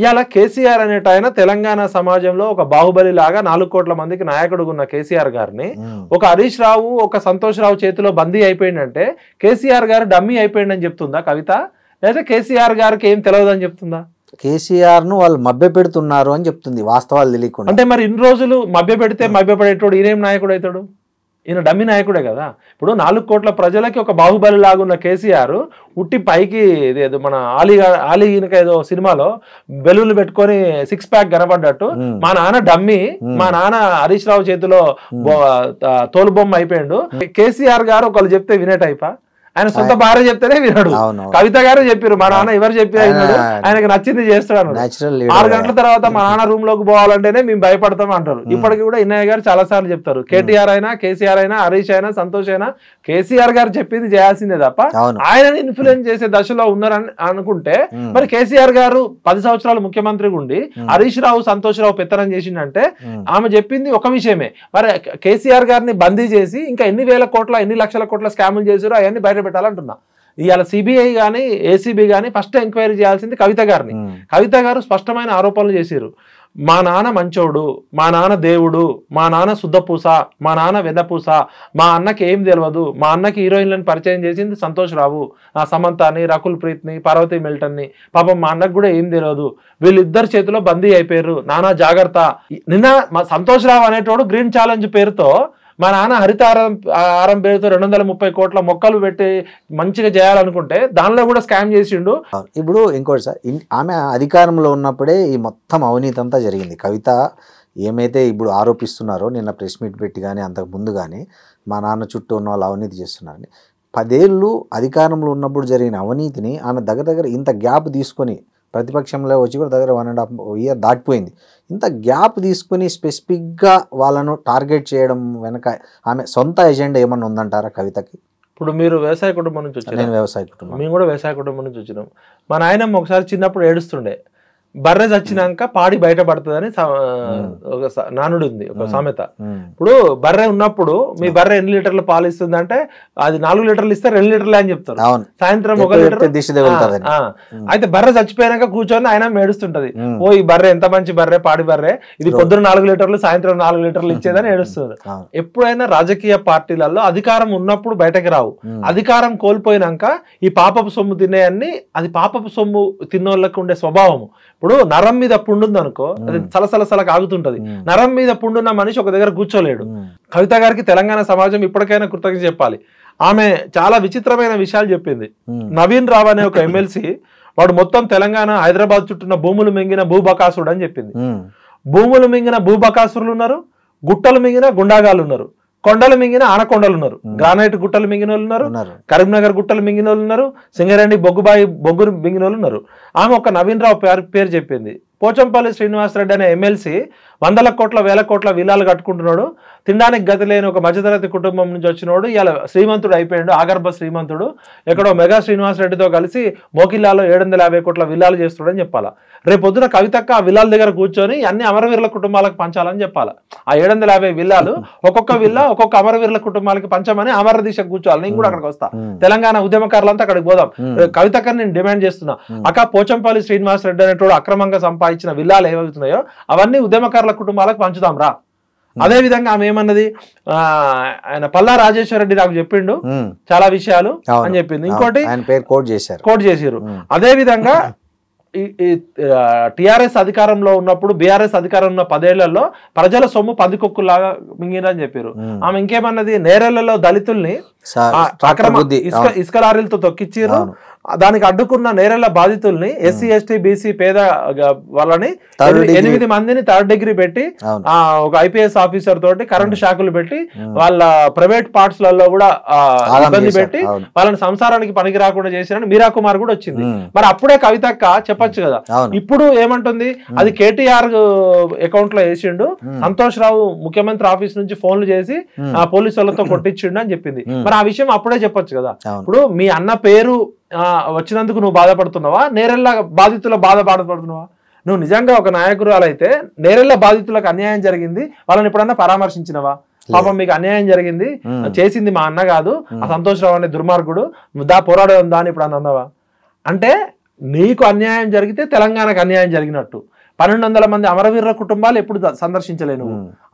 ఇవాళ కేసీఆర్ అనేట ఆయన తెలంగాణ సమాజంలో ఒక బాహుబలి లాగా 4 కోట్ల మందికి నాయకుడు ఉన్న కేసీఆర్ గారిని ఒక హరీష్ రావు, ఒక సంతోష్ రావు చేతిలో బందీ అయిపోయిందంటే కేసీఆర్ గారు డమ్మీ అయిపోయిందని చెప్తుందా కవిత, లేదా కేసీఆర్ గారికి ఏం తెలియదు అని చెప్తుందా? కేసీఆర్ ను వాళ్ళు మభ్య పెడుతున్నారు అని చెప్తుంది, వాస్తవాలు తెలియకుండా. అంటే మరి ఇన్ని రోజులు మభ్య పెడితే మభ్య పడేటోడు ఈయనేం నాయకుడు అవుతాడు? ఈయన డమ్మి నాయకుడే కదా. ఇప్పుడు 4 కోట్ల ప్రజలకి ఒక బాహుబలి లాగున్న కేసీఆర్ ఉట్టి పైకి ఏదో మన ఆలీ ఈయనక ఏదో సినిమాలో బెలూన్లు పెట్టుకొని 6 ప్యాక్ కనబడ్డట్టు మా నాన్న డమ్మి, మా నాన్న హరీష్ రావు చేతిలో తోలు బొమ్మ అయిపోయిండు. కేసీఆర్ గారు ఒకళ్ళు చెప్తే వినే టైపా? ఆయన సొంత భార్య చెప్తేనే వినడు. కవిత గారు చెప్పారు, మా నాన్న ఎవరు చెప్పారు విన్నాడు, ఆయనకు నచ్చింది చేస్తాడు. 6 గంటల తర్వాత మా నాన్న రూమ్ లోకి పోవాలంటేనే మేము భయపడతాం అంటారు. ఇప్పటికి కూడా ఇన్నయ్య గారు చాలా సార్లు చెప్తారు, కేటీఆర్ అయినా, కేసీఆర్ అయినా, హరీష్ అయినా, సంతోష్ అయినా కేసీఆర్ గారు చెప్పింది చేయాల్సిందే తప్ప ఆయనని ఇన్ఫ్లుయెన్స్ చేసే దశలో ఉన్నారని అనుకుంటే, మరి కేసీఆర్ గారు 10 సంవత్సరాలు ముఖ్యమంత్రిగా ఉండి హరీష్ రావు, సంతోష్ రావు పెత్తనం చేసిందంటే ఆమె చెప్పింది ఒక విషయమే. మరి కేసీఆర్ గారిని బందీ చేసి ఇంకా ఎన్ని వేల కోట్ల, ఎన్ని లక్షల కోట్ల స్కాములు చేశారో అవన్నీ బయట పెట్టాలంటున్నా. ఇవాళ సిబిఐ కానీ ఏసీబీ కానీ ఫస్ట్ ఎంక్వైరీ చేయాల్సింది కవిత గారిని. కవిత గారు స్పష్టమైన ఆరోపణలు చేశారు. మా నాన్న మంచోడు, మా నాన్న దేవుడు, మా నాన్న శుద్ధపూస, మా నాన్న వెదపూస, మా అన్నకి ఏం తెలియదు, మా అన్నకి హీరోయిన్లను పరిచయం చేసింది సంతోష్ రావు, సమంతాని, రకుల్ ప్రీత్ని, పార్వతి మిల్టన్ని, పాపం మా అన్నకు కూడా ఏం తెలియదు, వీళ్ళిద్దరు చేతిలో బందీ అయిపోయారు, నానా జాగ్రత్త. నిన్న మా సంతోష్ రావు అనేటోడు గ్రీన్ ఛాలెంజ్ పేరుతో మా నాన్న హరితారం పేరుతో 230 కోట్ల మొక్కలు పెట్టి మంచిగా చేయాలనుకుంటే దానిలో కూడా స్కామ్ చేసిండు. ఇప్పుడు ఇంకోటి సార్, ఆమె అధికారంలో ఉన్నప్పుడే ఈ మొత్తం అవినీతి అంతా జరిగింది. కవిత ఏమైతే ఇప్పుడు ఆరోపిస్తున్నారో, నిన్న ప్రెస్ మీట్ పెట్టి కానీ అంతకు ముందు కానీ మా నాన్న చుట్టూ ఉన్న వాళ్ళు అవినీతి చేస్తున్నారని, 10 ఏళ్ళు అధికారంలో ఉన్నప్పుడు జరిగిన అవినీతిని ఆమె దగ్గర ఇంత గ్యాప్ తీసుకొని, ప్రతిపక్షంలో వచ్చి కూడా దగ్గర 1.5 ఇయర్ దాటిపోయింది, ఇంత గ్యాప్ తీసుకుని స్పెసిఫిక్గా వాళ్ళను టార్గెట్ చేయడం వెనక ఆమె సొంత ఎజెండా ఏమన్నా ఉందంటారా కవితకి? ఇప్పుడు మీరు వ్యవసాయ కుటుంబం నుంచి వచ్చారు, నేను వ్యవసాయ కుటుంబం, మేము కూడా వ్యవసాయ కుటుంబం నుంచి వచ్చినాం. మా నాయనమ్మ ఒకసారి చిన్నప్పుడు ఏడుస్తుండే, బర్రె చచ్చినాక పాడి బయటపడుతుందని ఒక నానుడు ఉంది, ఒక సామెత. ఇప్పుడు బర్రె ఉన్నప్పుడు మీ బర్రె ఎన్ని లీటర్లు పాలు ఇస్తుంది అంటే అది 4 లీటర్లు ఇస్తే 2 లీటర్లే అని చెప్తారు. సాయంత్రం 1 లీటర్. అయితే బర్రె చచ్చిపోయాక కూర్చొని ఆయన ఏడుస్తుంటది, ఓ ఈ బర్రె ఎంత మంచి బర్రె, పాడి బర్రె, ఇది పొద్దున 4 లీటర్లు సాయంత్రం 4 లీటర్లు ఇచ్చేదని ఏడుస్తుంది. ఎప్పుడైనా రాజకీయ పార్టీలలో అధికారం ఉన్నప్పుడు బయటకు రావు, అధికారం కోల్పోయినాక ఈ పాపపు సొమ్ము తినేయన్ని, అది పాపపు సొమ్ము తిన్నోళ్ళకి ఉండే స్వభావము. ఇప్పుడు నరం మీద పుండుంది అనుకో, అది సలసలసల ఆగుతుంటది. నరం మీద పుండున్న మనిషి ఒక దగ్గర కూర్చోలేడు. కవిత గారికి తెలంగాణ సమాజం ఇప్పటికైనా కృతజ్ఞత చెప్పాలి. ఆమె చాలా విచిత్రమైన విషయాలు చెప్పింది. నవీన్ రావు అనే ఒక ఎమ్మెల్సీ, వాడు మొత్తం తెలంగాణ హైదరాబాద్ చుట్టూన్న భూములు మింగిన భూబకాసుడు అని చెప్పింది. భూములు మింగిన భూబకాసురులు ఉన్నారు, గుట్టలు మింగిన గుండాగాలు ఉన్నారు, కొండలు మింగిన ఆనకొండలు ఉన్నారు, గ్రానైట్ గుట్టలు మింగిన వాళ్ళు ఉన్నారు, కరీంనగర్ గుట్టలు మింగిన వాళ్ళు ఉన్నారు, సింగరేణి బొగ్గు మింగిన వాళ్ళు ఉన్నారు. ఆమె ఒక నవీన్ రావు పేరు చెప్పింది. పోచంపల్లి శ్రీనివాసరెడ్డి అనే ఎమ్మెల్సీ 100 కోట్ల 1000 కోట్ల విల్లాలు కట్టుకుంటున్నాడు, తినడానికి గతి లేని ఒక మధ్యతరగతి కుటుంబం నుంచి వచ్చినోడు ఇలా శ్రీమంతుడు అయిపోయాడు, ఆగర్భ శ్రీమంతుడు. ఎక్కడో మెగా శ్రీనివాసరెడ్డితో కలిసి మోకిల్లాలో 750 కోట్ల విల్లాలు చేస్తాడని చెప్పాలా. రేపొద్దున కవితక్క ఆ విల్లాల దగ్గర కూర్చొని అన్ని అమరవీరుల కుటుంబాలకు పంచాలని చెప్పాలా. ఆ 750 విల్లాలు ఒక్కొక్క విల్లా ఒక్కొక్క అమరవీరుల కుటుంబాలకి పంచమని అమర దిశకు కూర్చోవాలి. నేను కూడా అక్కడికి వస్తా, తెలంగాణ ఉద్యమకారులంతా అక్కడికి పోదాం. కవితక్కని నేను డిమాండ్ చేస్తున్నా, అక్క పోచంపల్లి శ్రీనివాసరెడ్డి అనేటోడు అక్రమంగా సంపాదించిన విల్లాలు ఏమవుతున్నాయో అవన్నీ ఉద్యమకారుల కుటుంబాలకు పంచుదాం రా. అదే విధంగా ఆమె ఏమన్నది, ఆయన పల్లా రాజేశ్వర రెడ్డి నాకు చెప్పిండు చాలా విషయాలు అని చెప్పింది. ఇంకోటి కోట్ చేశారు. అదే విధంగా టిఆర్ఎస్ అధికారంలో ఉన్నప్పుడు, బీఆర్ఎస్ అధికారం ఉన్న 10 ఏళ్లలో ప్రజల సొమ్ము పందికొక్కులాగా మింగిరని చెప్పారు. ఆమె ఇంకేమన్నది, నేరేళ్లలో దళితుల్ని అక్రమ ఇసుక లారీలతో తొక్కిచ్చిర్రు. దానికి అడ్డుకున్న నేరెళ్ల బాధితుల్ని ఎస్సీ ఎస్టీ బీసీ పేద వాళ్ళని 8 మందిని థర్డ్ డిగ్రీ పెట్టి ఒక ఐపీఎస్ ఆఫీసర్ తోటి కరెంటు షాకులు పెట్టి వాళ్ళ ప్రైవేట్ పార్ట్స్ లలో కూడా ఇబ్బంది పెట్టి వాళ్ళని సంసారానికి పనికి రాకుండా చేశారని మీరా కుమార్ కూడా వచ్చింది. మరి అప్పుడే కవితక్క చెప్పొచ్చు కదా. ఇప్పుడు ఏమంటుంది, అది కేటీఆర్ అకౌంట్ లో వేసిండు, సంతోష్ రావు ముఖ్యమంత్రి ఆఫీస్ నుంచి ఫోన్లు చేసి పోలీసు వాళ్ళతో కొట్టించిండు అని చెప్పింది. మరి ఆ విషయం అప్పుడే చెప్పొచ్చు కదా. ఇప్పుడు మీ అన్న పేరు వచ్చినందుకు నువ్వు బాధపడుతున్నావా, నేరెళ్ళ బాధితుల బాధపడుతున్నావా? నువ్వు నిజంగా ఒక నాయకురాలు అయితే నేరెళ్ళ బాధితులకు అన్యాయం జరిగింది, వాళ్ళని ఎప్పుడన్నా పరామర్శించినవా? పాపం మీకు అన్యాయం జరిగింది, చేసింది మా అన్న కాదు, ఆ సంతోష్ రావు అనే దుర్మార్గుడు, పోరాడడం దాని ఇప్పుడు అని అన్నవా? అంటే నీకు అన్యాయం జరిగితే తెలంగాణకు అన్యాయం జరిగినట్టు. 1200 మంది అమరవీరుల కుటుంబాలు ఎప్పుడు సందర్శించలేను.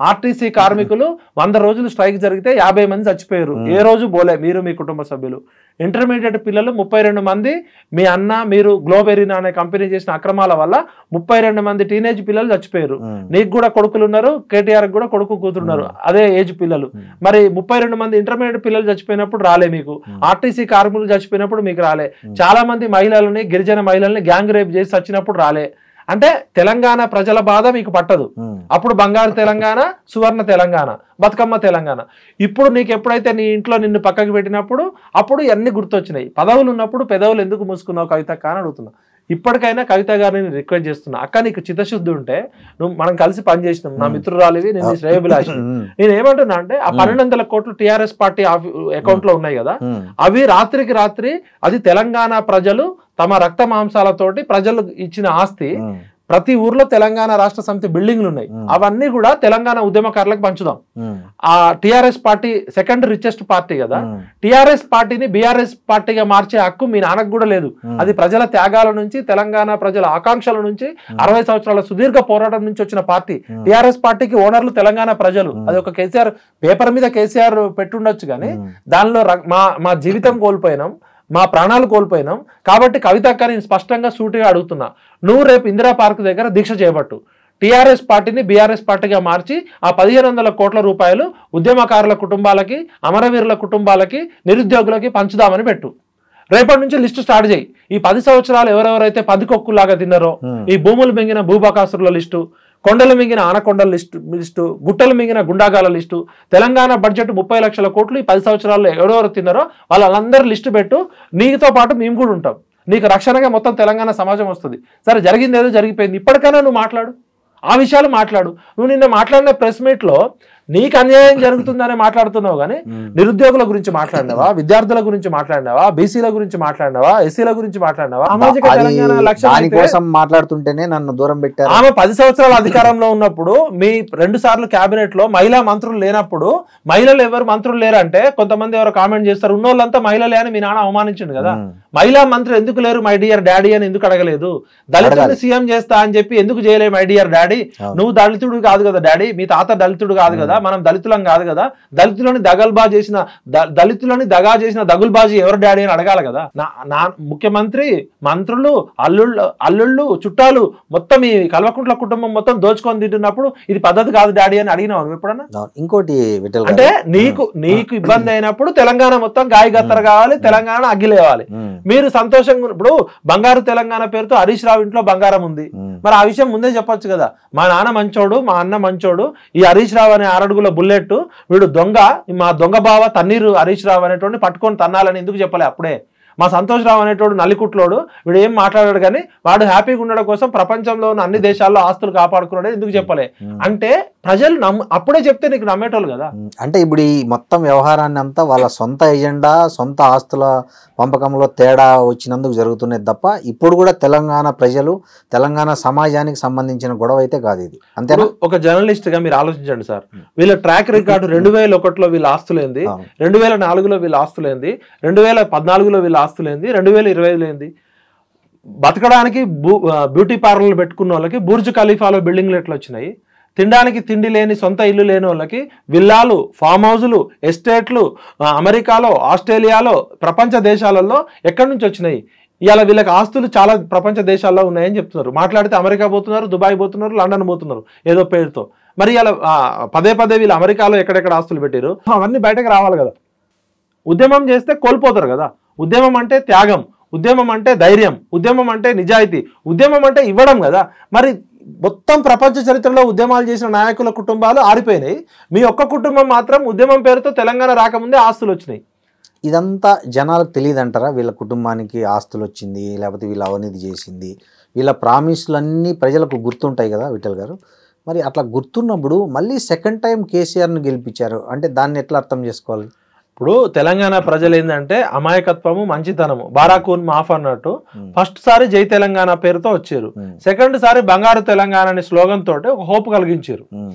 ఆర్టీసీ కార్మికులు 100 రోజులు స్ట్రైక్ జరిగితే 50 మంది చచ్చిపోయారు, ఏ రోజు పోలే మీరు మీ కుటుంబ సభ్యులు. ఇంటర్మీడియట్ పిల్లలు 32 మంది, మీ అన్న మీరు గ్లోబెరీనా అనే కంపెనీ చేసిన అక్రమాల వల్ల 32 మంది టీనేజ్ పిల్లలు చచ్చిపోయారు. నీకు కూడా కొడుకులు ఉన్నారు, కేటీఆర్ కూడా కొడుకు కూతురున్నారు, అదే ఏజ్ పిల్లలు. మరి 32 మంది ఇంటర్మీడియట్ పిల్లలు చచ్చిపోయినప్పుడు రాలే మీకు, ఆర్టీసీ కార్మికులు చచ్చిపోయినప్పుడు మీకు రాలే, చాలా మంది మహిళలని గిరిజన మహిళల్ని గ్యాంగ్ రేప్ చేసి చచ్చినప్పుడు రాలే. అంటే తెలంగాణ ప్రజల బాధ మీకు పట్టదు. అప్పుడు బంగారు తెలంగాణ, సువర్ణ తెలంగాణ, బతుకమ్మ తెలంగాణ. ఇప్పుడు నీకు ఎప్పుడైతే నీ ఇంట్లో నిన్ను పక్కకు పెట్టినప్పుడు అప్పుడు అన్ని గుర్తొచ్చినాయి. పదవులు ఉన్నప్పుడు పెదవులు ఎందుకు మూసుకున్నావు కవితక్క అని అడుగుతున్నా. ఇప్పటికైనా కవిత గారిని రిక్వెస్ట్ చేస్తున్నా, అక్క నీకు చిత్తశుద్ధి ఉంటే నువ్వు మనం కలిసి పనిచేసినాం, నా మిత్రురాలివి, నేను శ్రేయభిలాషి. నేను ఏమంటున్నా అంటే ఆ 1200 కోట్లు టీఆర్ఎస్ పార్టీ అకౌంట్ లో ఉన్నాయి కదా, అవి రాత్రికి రాత్రి అది తెలంగాణ ప్రజలు తమ రక్త మాంసాలతోటి ప్రజలు ఇచ్చిన ఆస్తి. ప్రతి ఊర్లో తెలంగాణ రాష్ట్ర సమితి బిల్డింగ్లు ఉన్నాయి, అవన్నీ కూడా తెలంగాణ ఉద్యమకారులకు పంచుదాం. ఆ TRS party second richest party కదా, టిఆర్ఎస్ పార్టీని బీఆర్ఎస్ పార్టీగా మార్చే హక్కు మీ నాన్నకు కూడా లేదు. అది ప్రజల త్యాగాల నుంచి, తెలంగాణ ప్రజల ఆకాంక్షల నుంచి, 60 సంవత్సరాల సుదీర్ఘ పోరాటం నుంచి వచ్చిన పార్టీ. టిఆర్ఎస్ పార్టీకి ఓనర్లు తెలంగాణ ప్రజలు. అది ఒక కేసీఆర్ పేపర్ మీద కేసీఆర్ పెట్టుండొచ్చు, కానీ దానిలో మా జీవితం కోల్పోయినాం, మా ప్రాణాలు కోల్పోయినాం. కాబట్టి కవితక్క నేను స్పష్టంగా సూటిగా అడుగుతున్నా, నువ్వు రేపు ఇందిరా పార్క్ దగ్గర దీక్ష చేపట్టు, టీఆర్ఎస్ పార్టీని బీఆర్ఎస్ పార్టీగా మార్చి ఆ 1500 కోట్ల రూపాయలు ఉద్యమకారుల కుటుంబాలకి, అమరవీరుల కుటుంబాలకి, నిరుద్యోగులకి పంచుదామని పెట్టు. రేపటి నుంచి లిస్టు స్టార్ట్ చేయి. ఈ 10 సంవత్సరాలు ఎవరెవరైతే పందికొక్కులాగా తిన్నారో, ఈ భూములు మింగిన భూబకాసురుల లిస్టు, కొండలు మింగిన ఆనకొండల లిస్టు, గుట్టలు మింగిన గుండాగాల లిస్టు, తెలంగాణ బడ్జెట్ 30 లక్షల కోట్లు ఈ 10 సంవత్సరాల్లో ఎవరెవరు తిన్నారో వాళ్ళందరూ లిస్టు పెట్టు. నీతో పాటు మేము కూడా ఉంటాం, నీకు రక్షణగా మొత్తం తెలంగాణ సమాజం వస్తుంది. సరే జరిగింది ఏదో జరిగిపోయింది, ఇప్పటికైనా నువ్వు మాట్లాడు, ఆ విషయాలు మాట్లాడు. నువ్వు నిన్న మాట్లాడిన ప్రెస్ మీట్ లో నీకు అన్యాయం జరుగుతుందనే మాట్లాడుతున్నావు, కానీ నిరుద్యోగుల గురించి మాట్లాడినావా, విద్యార్థుల గురించి మాట్లాడినావా, బీసీల గురించి మాట్లాడినావా, ఎస్సీల గురించి మాట్లాడినావా? సామాజిక తెలంగాణ లక్ష్యం మాట్లాడుతుంటేనే నన్ను దూరం పెట్టారు. ఆమె 10 సంవత్సరాల అధికారంలో ఉన్నప్పుడు మీ 2 సార్లు కేబినెట్ లో మహిళా మంత్రులు లేనప్పుడు, మహిళలు ఎవరు మంత్రులు లేరంటే కొంతమంది ఎవరో కామెంట్ చేస్తారు, ఉన్నోళ్ళంతా మహిళలే అని మీ నాన్న అవమానించిండు కదా. మహిళా మంత్రులు ఎందుకు లేరు మై డియర్ డాడీ అని ఎందుకు అడగలేదు? దళితుడిని సీఎం చేస్తా అని చెప్పి ఎందుకు చేయలేదు మై డియర్ డాడీ? నువ్వు దళితుడు కాదు కదా డాడీ, మీ తాత దళితుడు కాదు కదా, మనం దళితులం కాదు కదా, దళితులని దగా చేసిన దగుల్బాజీ ఎవరు డాడీ అని అడగాలి కదా. నా ముఖ్యమంత్రి, మంత్రులు, అల్లుళ్ళు, చుట్టాలు మొత్తం ఈ కల్వకుంట్ల కుటుంబం మొత్తం దోచుకొని తింటున్నప్పుడు ఇది పద్ధతి కాదు డాడీ అని అడిగినావు నువ్వు ఎప్పుడన్నా? ఇంకోటి అంటే నీకు ఇబ్బంది అయినప్పుడు తెలంగాణ మొత్తం గాయగత్తర కావాలి, తెలంగాణ అగ్గిలేవాలి. మీరు సంతోషంగా ఇప్పుడు బంగారు తెలంగాణ పేరుతో హరీష్ రావు ఇంట్లో బంగారం ఉంది, మరి ఆ విషయం ముందే చెప్పొచ్చు కదా. మా నాన్న మంచోడు, మా అన్న మంచోడు, ఈ హరీష్ రావు అనే 6 అడుగుల బుల్లెట్ వీడు దొంగ, మా దొంగ బావ తన్నీరు హరీష్ రావు అనేటువంటి పట్టుకొని తన్నాలని ఎందుకు చెప్పలే అప్పుడే? మా సంతోష్ రావు అనేటోడు నల్లికుట్లోడు, వీడు ఏం మాట్లాడాడు, కానీ వాడు హ్యాపీగా ఉండడం కోసం ప్రపంచంలో ఉన్న అన్ని దేశాల్లో ఆస్తులు కాపాడుకున్నాడు ఎందుకు చెప్పలే? అంటే ప్రజలు అప్పుడే చెప్తే నీకు నమ్మేటోళ్ళు కదా. అంటే ఇప్పుడు ఈ మొత్తం వ్యవహారాన్ని అంతా వాళ్ళ సొంత ఎజెండా, సొంత ఆస్తుల పంపకంలో తేడా వచ్చినందుకు జరుగుతున్నది తప్ప ఇప్పుడు కూడా తెలంగాణ ప్రజలు, తెలంగాణ సమాజానికి సంబంధించిన గొడవ అయితే కాదు ఇది. అంతే ఒక జర్నలిస్ట్ గా మీరు ఆలోచించండి సార్, వీళ్ళ ట్రాక్ రికార్డు 2001లో వీళ్ళ ఆస్తులేంది, 2004లో వీళ్ళ ఆస్తులేంది, 2014లో వీళ్ళ ఆస్తులేంది, 2020లో ఏంది? బతకడానికి బ్యూటీ పార్లర్లు పెట్టుకున్న వాళ్ళకి బుర్జ్ ఖలీఫాలో బిల్డింగ్లు ఎట్లా వచ్చినాయి? తినడానికి తిండి లేని, సొంత ఇల్లు లేని వాళ్ళకి విల్లాలు, ఫామ్ హౌజులు, ఎస్టేట్లు అమెరికాలో, ఆస్ట్రేలియాలో, ప్రపంచ దేశాలలో ఎక్కడి నుంచి వచ్చినాయి? ఇవాళ వీళ్ళకి ఆస్తులు చాలా ప్రపంచ దేశాల్లో ఉన్నాయని చెప్తున్నారు. మాట్లాడితే అమెరికా పోతున్నారు, దుబాయ్ పోతున్నారు, లండన్ పోతున్నారు ఏదో పేరుతో. మరి ఇలా పదే వీళ్ళు అమెరికాలో ఎక్కడెక్కడ ఆస్తులు పెట్టారు అవన్నీ బయటకు రావాలి కదా. ఉద్యమం చేస్తే కోల్పోతారు కదా. ఉద్యమం అంటే త్యాగం, ఉద్యమం అంటే ధైర్యం, ఉద్యమం అంటే నిజాయితీ, ఉద్యమం అంటే ఇవ్వడం కదా. మరి మొత్తం ప్రపంచ చరిత్రలో ఉద్యమాలు చేసిన నాయకుల కుటుంబాలు ఆరిపోయినాయి. మీ ఒక్క కుటుంబం మాత్రం ఉద్యమం పేరుతో తెలంగాణ రాకముందే ఆస్తులు వచ్చినాయి. ఇదంతా జనాలకు తెలియదు అంటారా? వీళ్ళ కుటుంబానికి ఆస్తులు వచ్చింది, లేకపోతే వీళ్ళ అవినీతి చేసింది, వీళ్ళ ప్రామిస్లన్నీ ప్రజలకు గుర్తుంటాయి కదా విఠల్ గారు. మరి అట్లా గుర్తున్నప్పుడు మళ్ళీ సెకండ్ టైం కేసీఆర్ను గెలిపించారు అంటే దాన్ని ఎట్లా అర్థం చేసుకోవాలి? ఇప్పుడు తెలంగాణ ప్రజలు ఏంటంటే అమాయకత్వము, మంచితనము, బారాకూన్ మాఫ్ అన్నట్టు ఫస్ట్ సారి జై తెలంగాణ పేరుతో వచ్చారు. సెకండ్ సారి బంగారు తెలంగాణ అనే స్లోగన్ తోటి ఒక హోప్ కలిగించారు.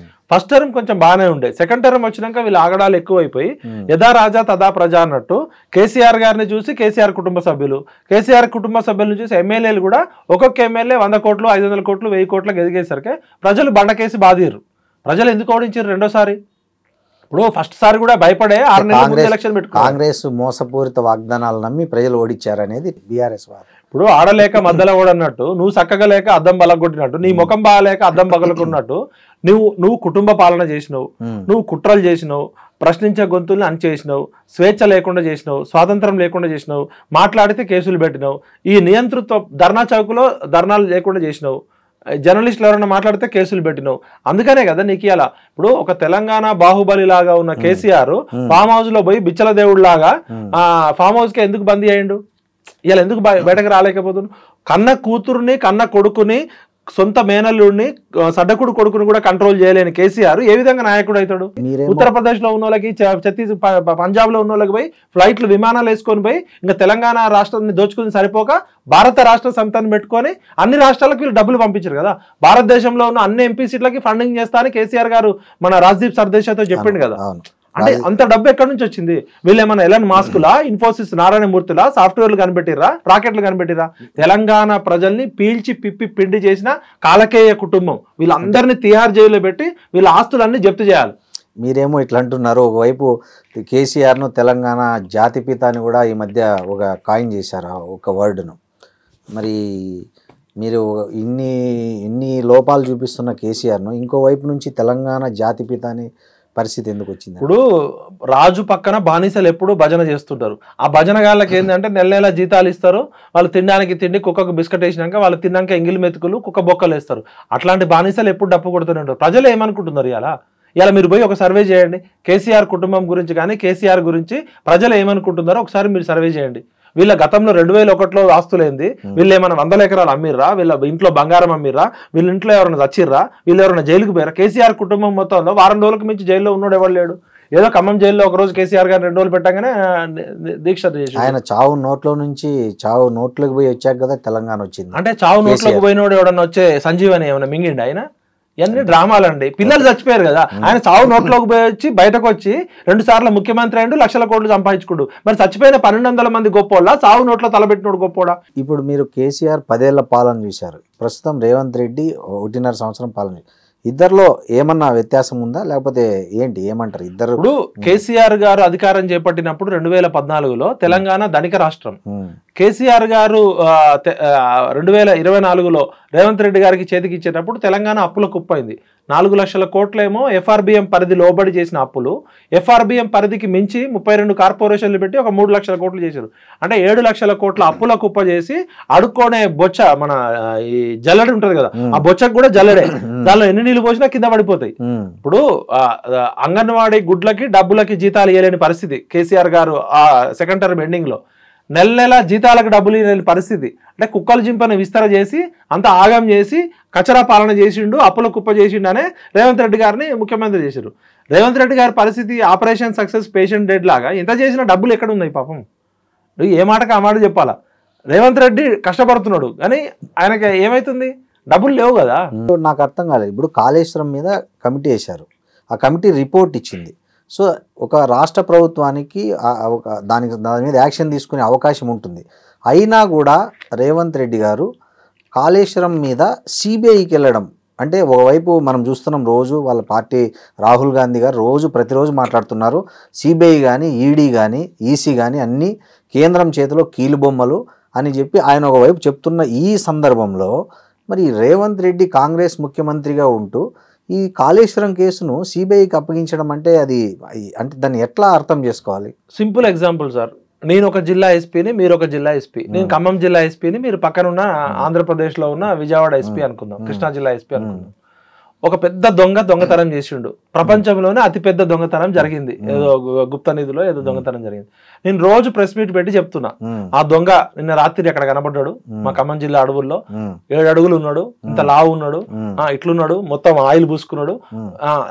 ఫస్ట్ టర్మ్ కొంచెం బాగానే ఉండే, సెకండ్ టర్మ్ వచ్చినాక వీళ్ళ ఆగడాలు ఎక్కువైపోయి యథా రాజా తదా ప్రజా అన్నట్టు కేసీఆర్ గారిని చూసి కేసీఆర్ కుటుంబ సభ్యులు, కేసీఆర్ కుటుంబ సభ్యులను చూసి ఎమ్మెల్యేలు కూడా ఒక్కొక్క ఎమ్మెల్యే 100 కోట్లు 500 కోట్లు 1000 కోట్లకు ఎదిగేసరికి ప్రజలు బండకేసి బాధిరు. ప్రజలు ఎందుకు ఓడించారు రెండోసారి? ఇప్పుడు ఫస్ట్ సారి కూడా భయపడే 6 నెలల ముందు ఎలక్షన్ పెట్టుకున్నారు. కాంగ్రెస్ మోసపూరిత వాగ్దానాలు నమ్మి ప్రజలు ఓడించారనేది బీఆర్ఎస్ వారు. ఇప్పుడు ఆడలేక మధ్యలో ఓడన్నట్టు, నువ్వు చక్కగా లేక అద్దం బలగొట్టినట్టు, నీ ముఖం బాగాలేక అద్దం పగలకున్నట్టు నువ్వు కుటుంబ పాలన చేసినావు, నువ్వు కుట్రలు చేసినావు, ప్రశ్నించే గొంతుల్ని అణిచేసినావు, స్వేచ్ఛ లేకుండా చేసినావు, స్వాతంత్రం లేకుండా చేసినావు, మాట్లాడితే కేసులు పెట్టినావు, ఈ నియంతృత్వ ధర్నా చౌకులో ధర్నాలు లేకుండా చేసినావు, జర్నలిస్టులు ఎవరైనా మాట్లాడితే కేసులు పెట్టినావు. అందుకనే కదా నీకు ఇలా ఇప్పుడు ఒక తెలంగాణ బాహుబలి లాగా ఉన్న కేసీఆర్ ఫామ్ హౌస్ లో పోయి బిచ్చల దేవుడు లాగా ఫామ్ హౌస్ కి ఎందుకు బందీ అయ్యిండు? ఇలా ఎందుకు బయటకు రాలేకపోతున్నాడు? కన్న కూతురుని, కన్న కొడుకుని, సొంత మేనల్లుడిని, సడ్డకుడు కొడుకుని కూడా కంట్రోల్ చేయలేని కేసీఆర్ ఏ విధంగా నాయకుడు అవుతాడు? ఉత్తరప్రదేశ్ లో ఉన్న వాళ్ళకి, పంజాబ్ లో ఉన్న వాళ్ళకి పోయి ఫ్లైట్లు విమానాలు వేసుకొని పోయి ఇంకా తెలంగాణ రాష్ట్రాన్ని దోచుకుని సరిపోక భారత రాష్ట్ర సమితిని పెట్టుకొని అన్ని రాష్ట్రాలకు వీళ్ళు డబ్బులు పంపించారు కదా. భారతదేశంలో ఉన్న అన్ని ఎంపీ సీట్లకి ఫండింగ్ చేస్తా అని కేసీఆర్ గారు మన రాజ్దీప్ సర్దేశాయ్తో చెప్పిండు కదా. అంటే అంత డబ్బు ఎక్కడి నుంచి వచ్చింది? వీళ్ళు ఏమన్నా ఎలాన్ మాస్కులా, ఇన్ఫోసిస్ నారాయణమూర్తిలా సాఫ్ట్వేర్లు కనిపెట్టిరా, రాకెట్లు కనిపెట్టిరా? తెలంగాణ ప్రజల్ని పీల్చి పిప్పి పిండి చేసిన కాలకేయ కుటుంబం. వీళ్ళందరినీ తిహార్ జైల్లో పెట్టి వీళ్ళ ఆస్తులన్నీ జప్తు చేయాలి. మీరేమో ఇట్లా అంటున్నారు. ఒకవైపు కేసీఆర్ను తెలంగాణ జాతిపిత అని కూడా ఈ మధ్య ఒక కాయిన్ చేశారు ఒక వర్డ్ను. మరి మీరు ఇన్ని లోపాలు చూపిస్తున్న కేసీఆర్ను ఇంకోవైపు నుంచి తెలంగాణ జాతిపిత అని పరిస్థితి ఎందుకు వచ్చింది? ఇప్పుడు రాజు పక్కన బానిసలు ఎప్పుడు భజన చేస్తుంటారు. ఆ భజన గాళ్ళకి ఏంటంటే నెల జీతాలు ఇస్తారు, వాళ్ళు తినడానికి తిండి, కుక్కకు బిస్కెట్ వేసినాక వాళ్ళు తిన్నాక ఎంగిలి మెతుకులు, కుక్క బొక్కలు వేస్తారు. అట్లాంటి బానిసలు ఎప్పుడు డప్పు కొడుతూనే ఉంటారు. ప్రజలు ఏమనుకుంటున్నారు? ఇలా మీరు పోయి ఒక సర్వే చేయండి, కేసీఆర్ కుటుంబం గురించి కానీ కేసీఆర్ గురించి ప్రజలు ఏమనుకుంటున్నారో ఒకసారి మీరు సర్వే చేయండి. వీళ్ళ గతంలో 2001లో ఆస్తులేంది? వీళ్ళు ఏమైనా 100 ఎకరాలు అమ్మిర్రా? వీళ్ళ ఇంట్లో బంగారం అమ్మిర్రా? వీళ్ళ ఇంట్లో ఎవరైనా చచ్చిర్రా? వీళ్ళు ఎవరైనా జైలుకు పోయారా? కేసీఆర్ కుటుంబం మొత్తంలో వారం రోజులకు మించి జైల్లో ఉన్నాడు ఎవరు లేడు. ఏదో ఖమ్మం జైల్లో ఒక రోజు కేసీఆర్ గారు 2 రోజులు పెట్టగానే దీక్ష చేసి ఆయన చావు నోట్లోకి పోయి వచ్చాక కదా తెలంగాణ వచ్చింది. అంటే చావు నోట్లోకి పోయినోడు ఎవడన్నా వచ్చే సంజీవని ఏమన్నా మింగిండి ఆయన? ఇవన్నీ డ్రామాలండి. పిల్లలు చచ్చిపోయారు కదా, ఆయన చావు నోట్లోకి పోయి వచ్చి బయటకు వచ్చి 2 సార్లు ముఖ్యమంత్రి అయ్యిండు, లక్షల కోట్లు సంపాదించుకోడు. మరి చచ్చిపోయిన 1200 మంది గొప్పోళ్ళ, చావు నోట్లో తలబెట్టినోడు గొప్పోడా? ఇప్పుడు మీరు కేసీఆర్ 10 ఏళ్ల పాలన చూశారు, ప్రస్తుతం రేవంత్ రెడ్డి 1.5 సంవత్సరం పాలన. ఇద్దరిలో ఏమన్నా వ్యత్యాసం ఉందా, లేకపోతే ఏంటి, ఏమంటారు ఇద్దరు? ఇప్పుడు కేసీఆర్ గారు అధికారం చేపట్టినప్పుడు 2014లో తెలంగాణ ధనిక రాష్ట్రం. కేసీఆర్ గారు 2024లో రేవంత్ రెడ్డి గారికి చేతికి ఇచ్చేటప్పుడు తెలంగాణ అప్పుల కుప్పైంది. 4 లక్షల కోట్లేమో ఎఫ్ఆర్బిఎం పరిధి లోబడి చేసిన అప్పులు, ఎఫ్ఆర్బిఎం పరిధికి మించి 32 కార్పొరేషన్లు పెట్టి ఒక 3 లక్షల కోట్లు చేశారు. అంటే 7 లక్షల కోట్ల అప్పుల కుప్ప చేసి అడుక్కొనే బొచ్చ, మన ఈ జల్లెడ ఉంటది కదా, ఆ బొచ్చకు కూడా జల్లెడే, దానిలో ఎన్ని నీళ్లు పోసినా కింద పడిపోతాయి. ఇప్పుడు అంగన్వాడీ గుడ్లకి డబ్బులకి జీతాలు ఇవ్వలేని పరిస్థితి కేసీఆర్ గారు ఆ సెకండ్ టర్మ్ ఎండింగ్ లో. నెల జీతాలకు డబ్బులు ఇవ్వలేని పరిస్థితి. అంటే కుక్కల జింపని విస్తర చేసి అంత ఆగం చేసి కచరా పాలన చేసిండు, అప్పుల కుప్ప చేసిండు అనే రేవంత్ రెడ్డి గారిని ముఖ్యమంత్రి చేశారు. రేవంత్ రెడ్డి గారి పరిస్థితి ఆపరేషన్ సక్సెస్ పేషెంట్ డెడ్ లాగా. ఎంత చేసినా డబ్బులు ఎక్కడ ఉన్నాయి పాపం? ఏ మాటకు ఆ మాట చెప్పాలా? రేవంత్ రెడ్డి కష్టపడుతున్నాడు కానీ ఆయనకి ఏమైతుంది? డబ్బులు లేవు కదా. నాకు అర్థం కాలేదు. ఇప్పుడు కాళేశ్వరం మీద కమిటీ వేశారు, ఆ కమిటీ రిపోర్ట్ ఇచ్చింది. సో ఒక రాష్ట్ర ప్రభుత్వానికి దాని మీద యాక్షన్ తీసుకునే అవకాశం ఉంటుంది. అయినా కూడా రేవంత్ రెడ్డి గారు కాళేశ్వరం మీద సిబిఐకి వెళ్ళడం అంటే, ఒకవైపు మనం చూస్తున్నాం రోజు వాళ్ళ పార్టీ రాహుల్ గాంధీ గారు ప్రతిరోజు మాట్లాడుతున్నారు, సిబిఐ కానీ ఈడీ కానీ ఈసీ కానీ అన్నీ కేంద్రం చేతిలో కీలుబొమ్మలు అని చెప్పి ఆయన ఒకవైపు చెప్తున్న ఈ సందర్భంలో మరి రేవంత్ రెడ్డి కాంగ్రెస్ ముఖ్యమంత్రిగా ఉంటూ ఈ కాళేశ్వరం కేసును సిబిఐకి అప్పగించడం అంటే అది అంటే దాన్ని ఎట్లా అర్థం చేసుకోవాలి? సింపుల్ ఎగ్జాంపుల్ సార్, నేను ఒక జిల్లా ఎస్పీని, మీరు ఒక జిల్లా ఎస్పీ. నేను ఖమ్మం జిల్లా ఎస్పీని, మీరు పక్కన ఉన్న ఆంధ్రప్రదేశ్లో ఉన్న విజయవాడ ఎస్పీ అనుకుందాం, కృష్ణా జిల్లా ఎస్పీ అనుకుందాం. ఒక పెద్ద దొంగతనం చేసిండు, ప్రపంచంలోనే అతిపెద్ద దొంగతనం జరిగింది, ఏదో గుప్త నిధిలో ఏదో దొంగతనం జరిగింది. నేను రోజు ప్రెస్ మీట్ పెట్టి చెప్తున్నా, ఆ దొంగ నిన్న రాత్రి అక్కడ కనబడ్డాడు మా ఖమ్మం జిల్లా అడవుల్లో, 7 అడుగులు ఉన్నాడు, ఇంత లావు ఉన్నాడు, ఇట్లున్నాడు, మొత్తం ఆయిల్ పూసుకున్నాడు,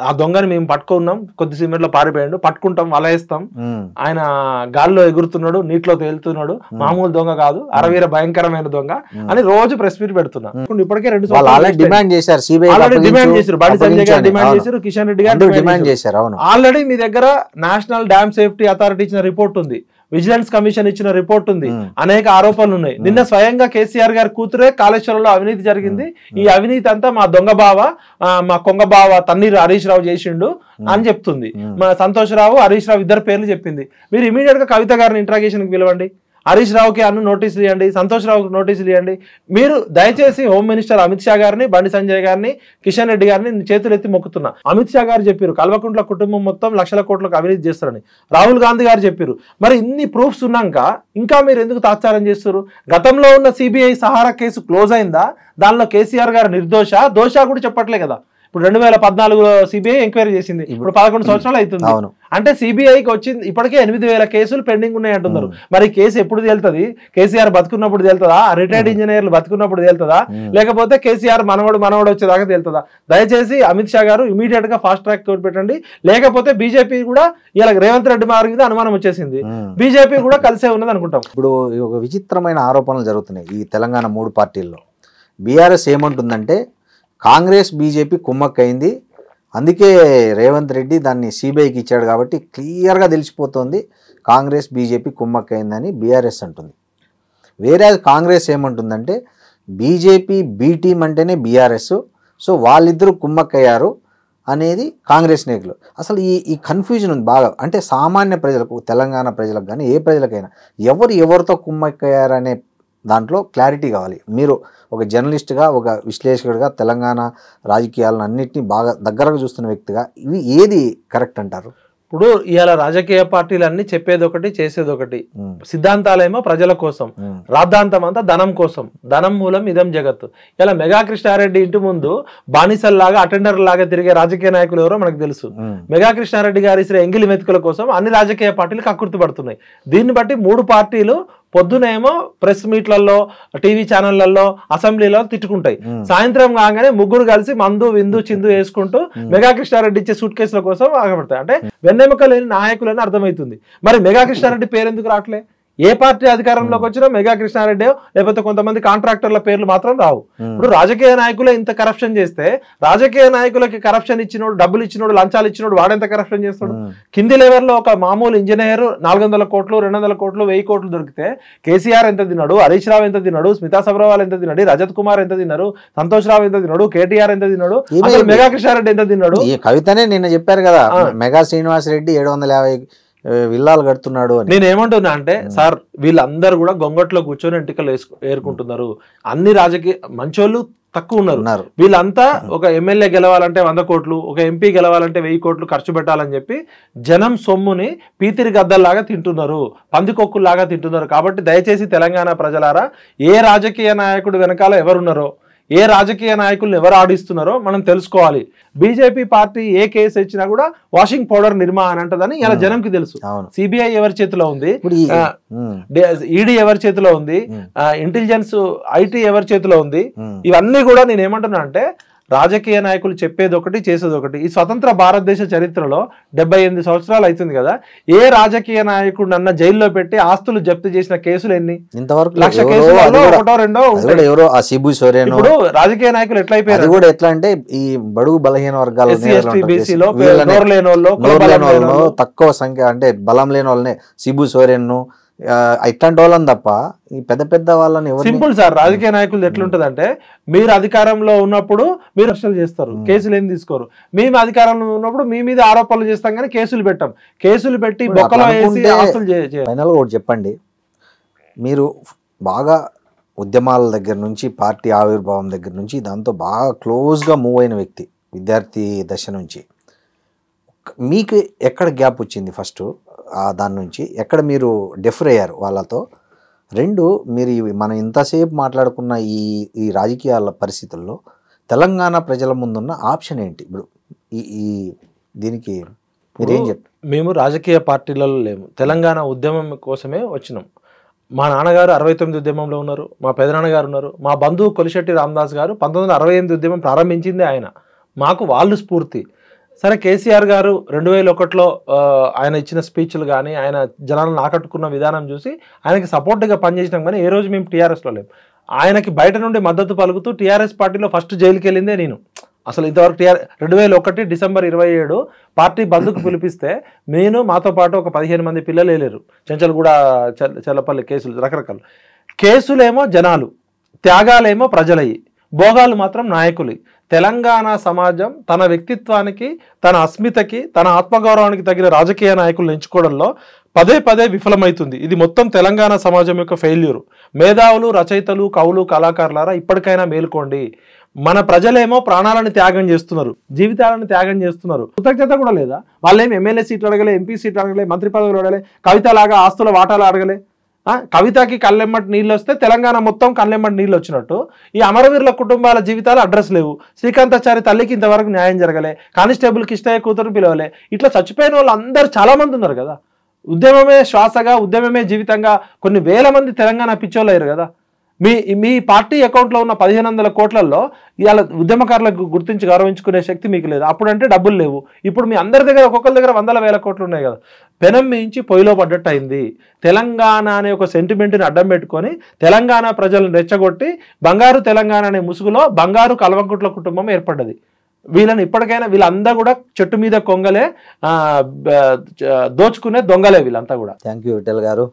ఆ దొంగని మేము పట్టుకున్నాం, కొద్ది సిమెంట్లో పారిపోయాడు, పట్టుకుంటాం, వలయేస్తాం, ఆయన గాల్లో ఎగురుతున్నాడు, నీటిలో తేలుతున్నాడు, మామూలు దొంగ కాదు, అరవీర భయంకరమైన దొంగ అని రోజు ప్రెస్ మీట్ పెడుతున్నా. ఇప్పటికే 2 సంవత్సరాలు డిమాండ్ చేశారు, బండి సంజయ్ గారు డిమాండ్ చేశారు, కిషన్ రెడ్డి గారు డిమాండ్ చేశారు. ఆల్రెడీ మీ దగ్గర నేషనల్ డ్యామ్ సేఫ్టీ అథారిటీ ఇచ్చిన రిపోర్ట్ ఉంది, విజిలెన్స్ కమిషన్ ఇచ్చిన రిపోర్ట్ ఉంది, అనేక ఆరోపణలు ఉన్నాయి. నిన్న స్వయంగా కేసీఆర్ గారి కూతురే కాళేశ్వరంలో అవినీతి జరిగింది, ఈ అవినీతి అంతా మా దొంగ బావ, మా కొంగ బావ తన్నీరు హరీష్ రావు చేసిండు అని చెప్తుంది. మా సంతోష్ రావు, హరీష్ రావు ఇద్దరు పేర్లు చెప్పింది. మీరు ఇమీడియట్ గా కవిత గారిని ఇంట్రాగేషన్ కి పిలవండి, హరీష్ రావుకి నోటీసులు ఇవ్వండి, సంతోష్ రావుకి నోటీసులు ఇవ్వండి. మీరు దయచేసి హోమ్ మినిస్టర్ అమిత్ షా గారిని, బండి సంజయ్ గారిని, కిషన్ రెడ్డి గారిని చేతులు ఎత్తి మొక్కుతున్నా. అమిత్ షా గారు చెప్పారు కల్వకుంట్ల కుటుంబం మొత్తం లక్షల కోట్లకు అవినీతి చేస్తారని, రాహుల్ గాంధీ గారు చెప్పారు. మరి ఇన్ని ప్రూఫ్స్ ఉన్నాక ఇంకా మీరు ఎందుకు తాత్సారం చేస్తారు? గతంలో ఉన్న సిబిఐ సహారా కేసు క్లోజ్ అయిందా? దానిలో కేసీఆర్ గారు నిర్దోష దోష కూడా చెప్పట్లే కదా. ఇప్పుడు 2014లో సిబిఐ ఎంక్వైరీ చేసింది, ఇప్పుడు 11 సంవత్సరాలు అవుతుంది. అంటే సిబిఐకి వచ్చింది ఇప్పటికే 8,000 కేసులు పెండింగ్ ఉన్నాయి అంటున్నారు. మరి కేసు ఎప్పుడు తేలుతుంది? కేసీఆర్ బతుకున్నప్పుడు తేలుతుందా? రిటైర్డ్ ఇంజనీర్లు బతుకున్నప్పుడు తేలుతుందా? లేకపోతే కేసీఆర్ మనవడు వచ్చేదాకా తేలుతుందా? దయచేసి అమిత్ షా గారు ఇమీడియట్ గా ఫాస్ట్ ట్రాక్ కోర్టు పెట్టండి. లేకపోతే బీజేపీ కూడా ఇలా రేవంత్ రెడ్డి మారి మీద అనుమానం వచ్చేసింది, బీజేపీ కూడా కలిసే ఉన్నది అనుకుంటాం. ఇప్పుడు ఒక విచిత్రమైన ఆరోపణలు జరుగుతున్నాయి ఈ తెలంగాణ 3 పార్టీల్లో. బీఆర్ఎస్ ఏమంటుందంటే కాంగ్రెస్ బీజేపీ కుమ్మక్కైంది, అందుకే రేవంత్ రెడ్డి దాన్ని సిబిఐకి ఇచ్చాడు కాబట్టి క్లియర్గా తెలిసిపోతుంది కాంగ్రెస్ బీజేపీ కుమ్మక్కైందని బీఆర్ఎస్ అంటుంది. వేరే కాంగ్రెస్ ఏమంటుందంటే బీజేపీ బీ టీం అంటేనే బీఆర్ఎస్, సో వాళ్ళిద్దరూ కుమ్మక్కయ్యారు అనేది కాంగ్రెస్ నాయకులు. అసలు ఈ కన్ఫ్యూజన్ ఉంది బాగా. అంటే సామాన్య ప్రజలకు, తెలంగాణ ప్రజలకు కానీ ఏ ప్రజలకైనా ఎవరితో కుమ్మక్కయ్యారనే దాంట్లో క్లారిటీ కావాలి. మీరు ఒక జర్నలిస్ట్గా, ఒక విశ్లేషకుడిగా తెలంగాణ రాజకీయాలను అన్నింటినీ బాగా దగ్గరగా చూస్తున్న వ్యక్తిగా ఇవి ఏది కరెక్ట్ అంటారు? ఇప్పుడు ఇవాళ రాజకీయ పార్టీలు అన్ని చెప్పేది ఒకటి, చేసేది ఒకటి. సిద్ధాంతాలేమో ప్రజల కోసం, రాద్ధాంతం అంతా ధనం కోసం. ధనం మూలం ఇదం జగత్తు. ఇలా మెగా కృష్ణారెడ్డి ఇంటి ముందు బానిసల్లాగా, అటెండర్ లాగా తిరిగే రాజకీయ నాయకులు ఎవరో మనకు తెలుసు. మెగా కృష్ణారెడ్డి గారి ఎంగిలి మెతుకుల కోసం అన్ని రాజకీయ పార్టీలు కక్కుర్తి పడుతున్నాయి. దీన్ని బట్టి 3 పార్టీలు పొద్దునేమో ప్రెస్ మీట్లలో, టీవీ ఛానళ్లలో, అసెంబ్లీలో తిట్టుకుంటాయి. సాయంత్రం కాగానే ముగ్గురు కలిసి మందు విందు చిందు వేసుకుంటూ మెగా కృష్ణారెడ్డి ఇచ్చే సూట్ కేసుల కోసం ఆగబడతాయి. అంటే వెన్నెముక లేని నాయకులని అర్థమవుతుంది. మరి మెగా కృష్ణారెడ్డి పేరు ఎందుకు రావట్లే? ఏ పార్టీ అధికారంలోకి వచ్చినా మెగా కృష్ణారెడ్డి లేకపోతే కొంతమంది కాంట్రాక్టర్ల పేర్లు మాత్రం రావు. ఇప్పుడు రాజకీయ నాయకులే ఇంత కరప్షన్ చేస్తే, రాజకీయ నాయకులకి కరప్షన్ ఇచ్చినోడు, డబ్బులు ఇచ్చినోడు, లంచాలు ఇచ్చినోడు వాడెంత కరప్షన్ చేస్తాడు? కింది లెవెల్లో ఒక మామూలు ఇంజనీర్ 400 కోట్లు, 200 కోట్లు, 1000 కోట్లు దొరికితే కేసీఆర్ ఎంత తిన్నాడు, హరీష్ రావు ఎంత తిన్నాడు, స్మితా సబ్రవాల్ ఎంత తిన్నాడు, రజత్ కుమార్ ఎంత తిన్నారు, సంతోష్ రావు ఎంత తిన్నాడు, కేటీఆర్ ఎంత తిన్నాడు, మెగా కృష్ణారెడ్డి ఎంత తిన్నాడు? ఈ కవితనే నిన్న చెప్పారు కదా, మెగా శ్రీనివాస్ రెడ్డి 750 విల్లాలు కడుతున్నాడు అని. నేను ఏమంటున్నా అంటే సార్, వీళ్ళందరూ కూడా గొంగట్లో కూర్చొని ఎంటికలు ఏరుకుంటున్నారు. అన్ని రాజకీయ మంచోళ్ళు తక్కువ ఉన్నారు. వీళ్ళంతా ఒక ఎమ్మెల్యే గెలవాలంటే 100 కోట్లు, ఒక ఎంపీ గెలవాలంటే 1000 కోట్లు ఖర్చు పెట్టాలని చెప్పి జనం సొమ్ముని పీతిరి గద్దల్లాగా తింటున్నారు, పందికొక్కుల్లాగా తింటున్నారు. కాబట్టి దయచేసి తెలంగాణ ప్రజలారా, ఏ రాజకీయ నాయకుడు వెనకాల ఎవరున్నారో, ఏ రాజకీయ నాయకులను ఎవరు ఆడిస్తున్నారో మనం తెలుసుకోవాలి. బీజేపీ పార్టీ ఏ కేసు ఇచ్చినా కూడా వాషింగ్ పౌడర్ నిర్మా అని అంటదని ఇలా జనంకి తెలుసు. సిబిఐ ఎవరి చేతిలో ఉంది, ఈడీ ఎవరి చేతిలో ఉంది, ఇంటెలిజెన్స్ ఐటీ ఎవరి చేతిలో ఉంది. ఇవన్నీ కూడా నేను ఏమంటున్నా అంటే రాజకీయ నాయకులు చెప్పేది ఒకటి, చేసేది ఒకటి. ఈ స్వతంత్ర భారతదేశ చరిత్రలో 78 సంవత్సరాలు అవుతుంది కదా, ఏ రాజకీయ నాయకుడు అన్న జైల్లో పెట్టి ఆస్తులు జప్తు చేసిన కేసులు ఎన్ని? ఇంతవరకు 1,00,000 కేసులలో 1-2 ఇప్పుడు రాజకీయ నాయకులు ఎట్లా అయిపోయారు? కూడా ఎట్లా అంటే ఈ బడుగు బలహీన వర్గాలు, తక్కువ సంఖ్య అంటే బలం లేని వాళ్ళని, సిబు సోరెన్ ఇట్లాంటి వాళ్ళని తప్ప ఈ పెద్ద వాళ్ళని సింపుల్ సార్. రాజకీయ నాయకులు ఎట్లుంటది అంటే, మీరు అధికారంలో ఉన్నప్పుడు మీరు అరెస్టులు చేస్తారు, కేసులు ఏం తీసుకోరు. మేము అధికారంలో ఉన్నప్పుడు మీ మీద ఆరోపణలు చేస్తాం కానీ కేసులు పెట్టాం. కేసులు పెట్టి బొక్కలో వేసి ఆస్తులు ఫైనల్ ఒకటి చెప్పండి, మీరు బాగా ఉద్యమాల దగ్గర నుంచి, పార్టీ ఆవిర్భావం దగ్గర నుంచి దాంతో బాగా క్లోజ్గా మూవ్ అయిన వ్యక్తి, విద్యార్థి దశ నుంచి మీకు ఎక్కడ గ్యాప్ వచ్చింది ఫస్ట్, దాని నుంచి ఎక్కడ మీరు డిఫర్ అయ్యారు వాళ్ళతో? రెండు, మీరు మనం ఇంతసేపు మాట్లాడుకున్న ఈ రాజకీయాల పరిస్థితుల్లో తెలంగాణ ప్రజల ముందున్న ఆప్షన్ ఏంటి ఇప్పుడు? ఈ దీనికి మీరేం చెప్తారు? మేము రాజకీయ పార్టీలలో లేము, తెలంగాణ ఉద్యమం కోసమే వచ్చినాం. మా నాన్నగారు 69 ఉద్యమంలో ఉన్నారు, మా పెదనాన్నగారు ఉన్నారు, మా బంధువు కొలిశెట్టి రామదాస్ గారు 1968 ఉద్యమం ప్రారంభించింది ఆయన. మాకు వాళ్ళు స్ఫూర్తి. సరే, కేసీఆర్ గారు 2001లో ఆయన ఇచ్చిన స్పీచ్లు కానీ ఆయన జనాలను ఆకట్టుకున్న విధానం చూసి ఆయనకి సపోర్ట్గా పనిచేసినాం. కానీ ఏ రోజు మేము టీఆర్ఎస్లో లేము. ఆయనకి బయట నుండి మద్దతు పలుకుతూ టీఆర్ఎస్ పార్టీలో ఫస్ట్ జైలుకి వెళ్ళిందే నేను. అసలు ఇంతవరకు 2001 డిసెంబర్ 27 పార్టీ బంద్కు పిలిపిస్తే నేను మాతో పాటు ఒక 15 మంది పిల్లలు వెళ్ళారు. చెంచల్గూడ, చెల్లపల్లి కేసులు, రకరకాల కేసులేమో జనాలు, త్యాగాలేమో ప్రజలయ్యి, భోగాలు మాత్రం నాయకులు. తెలంగాణ సమాజం తన వ్యక్తిత్వానికి, తన అస్మితకి, తన ఆత్మగౌరవానికి తగిన రాజకీయ నాయకులను ఎంచుకోవడంలో పదే పదే విఫలమవుతుంది. ఇది మొత్తం తెలంగాణ సమాజం యొక్క ఫెయిల్యూర్. మేధావులు, రచయితలు, కవులు, కళాకారులారా ఇప్పటికైనా మేలుకోండి. మన ప్రజలేమో ప్రాణాలను త్యాగం చేస్తున్నారు, జీవితాలను త్యాగం చేస్తున్నారు. కృతజ్ఞత కూడా లేదా? వాళ్ళేమి ఎమ్మెల్యే సీట్లు అడగలే, ఎంపీ సీట్లు అడగలే, మంత్రి పదవులు అడగలే, కవితలాగా ఆస్తుల వాటాలు అడగలే. కవితకి కళ్ళెమ్మటి నీళ్ళు వస్తే తెలంగాణ మొత్తం కళ్ళెమ్మటి నీళ్ళు వచ్చినట్టు ఈ అమరవీరుల కుటుంబాల జీవితాలు అడ్రస్ లేవు. శ్రీకాంతాచారి తల్లికి ఇంతవరకు న్యాయం జరగలే, కానిస్టేబుల్ కిష్టయ్య కూతురు పిలవలే. ఇట్లా చచ్చిపోయిన వాళ్ళు అందరు చాలా మంది ఉన్నారు కదా. ఉద్యమమే శ్వాసగా, ఉద్యమమే జీవితంగా కొన్ని వేల మంది తెలంగాణ పిచ్చోళ్ళు అయ్యారు కదా. మీ పార్టీ అకౌంట్లో ఉన్న 1500 కోట్లలో ఇవాళ ఉద్యమకారులకు గుర్తించి గౌరవించుకునే శక్తి మీకు లేదు. అప్పుడంటే డబ్బులు లేవు. ఇప్పుడు మీ అందరి దగ్గర, ఒక్కొక్కరి దగ్గర 100,000 కోట్లు ఉన్నాయి కదా. పెనం మించి పొయ్యిలో పడ్డట్టు అయింది. తెలంగాణ అనే ఒక సెంటిమెంట్ని అడ్డం పెట్టుకొని తెలంగాణ ప్రజలను రెచ్చగొట్టి బంగారు తెలంగాణ అనే ముసుగులో బంగారు కల్వకుంట్ల కుటుంబం ఏర్పడ్డది. వీళ్ళని ఇప్పటికైనా, వీళ్ళంతా కూడా చెట్టు మీద కొంగలే, దోచుకునే దొంగలే వీళ్ళంతా కూడా. థ్యాంక్ యూ విఠల్ గారు,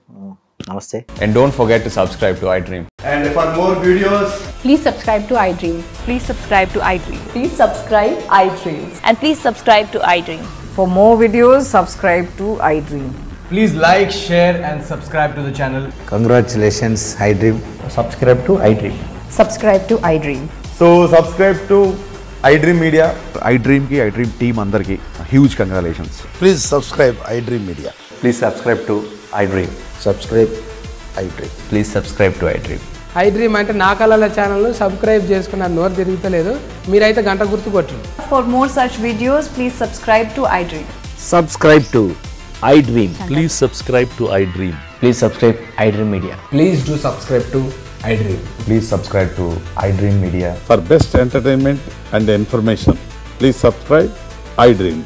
నమస్తే. And don't forget to subscribe to iDream. And for more videos, please subscribe to iDream. Please subscribe to iDream. Please subscribe iDream. And please subscribe to iDream. For more videos, subscribe to iDream. please like, share and subscribe to the channel. Congratulations iDream. Subscribe to iDream. Subscribe to iDream. So subscribe to iDream Media. iDream ki iDream team andarki huge congratulations. Please subscribe iDream Media. Please subscribe to iDream. Subscribe iDream. Please subscribe to iDream. iDream అంటే నా కళల channel subscribe చేసుకున్న నోరు తిరుగుతలేదు. మీరైతే గంట గుర్తు కొట్టండి. For more such videos, please subscribe to iDream. Subscribe to iDream. Please subscribe to iDream. Please subscribe iDream Media. Please do subscribe to iDream. Please subscribe to iDream Media. For best entertainment and information, please subscribe iDream.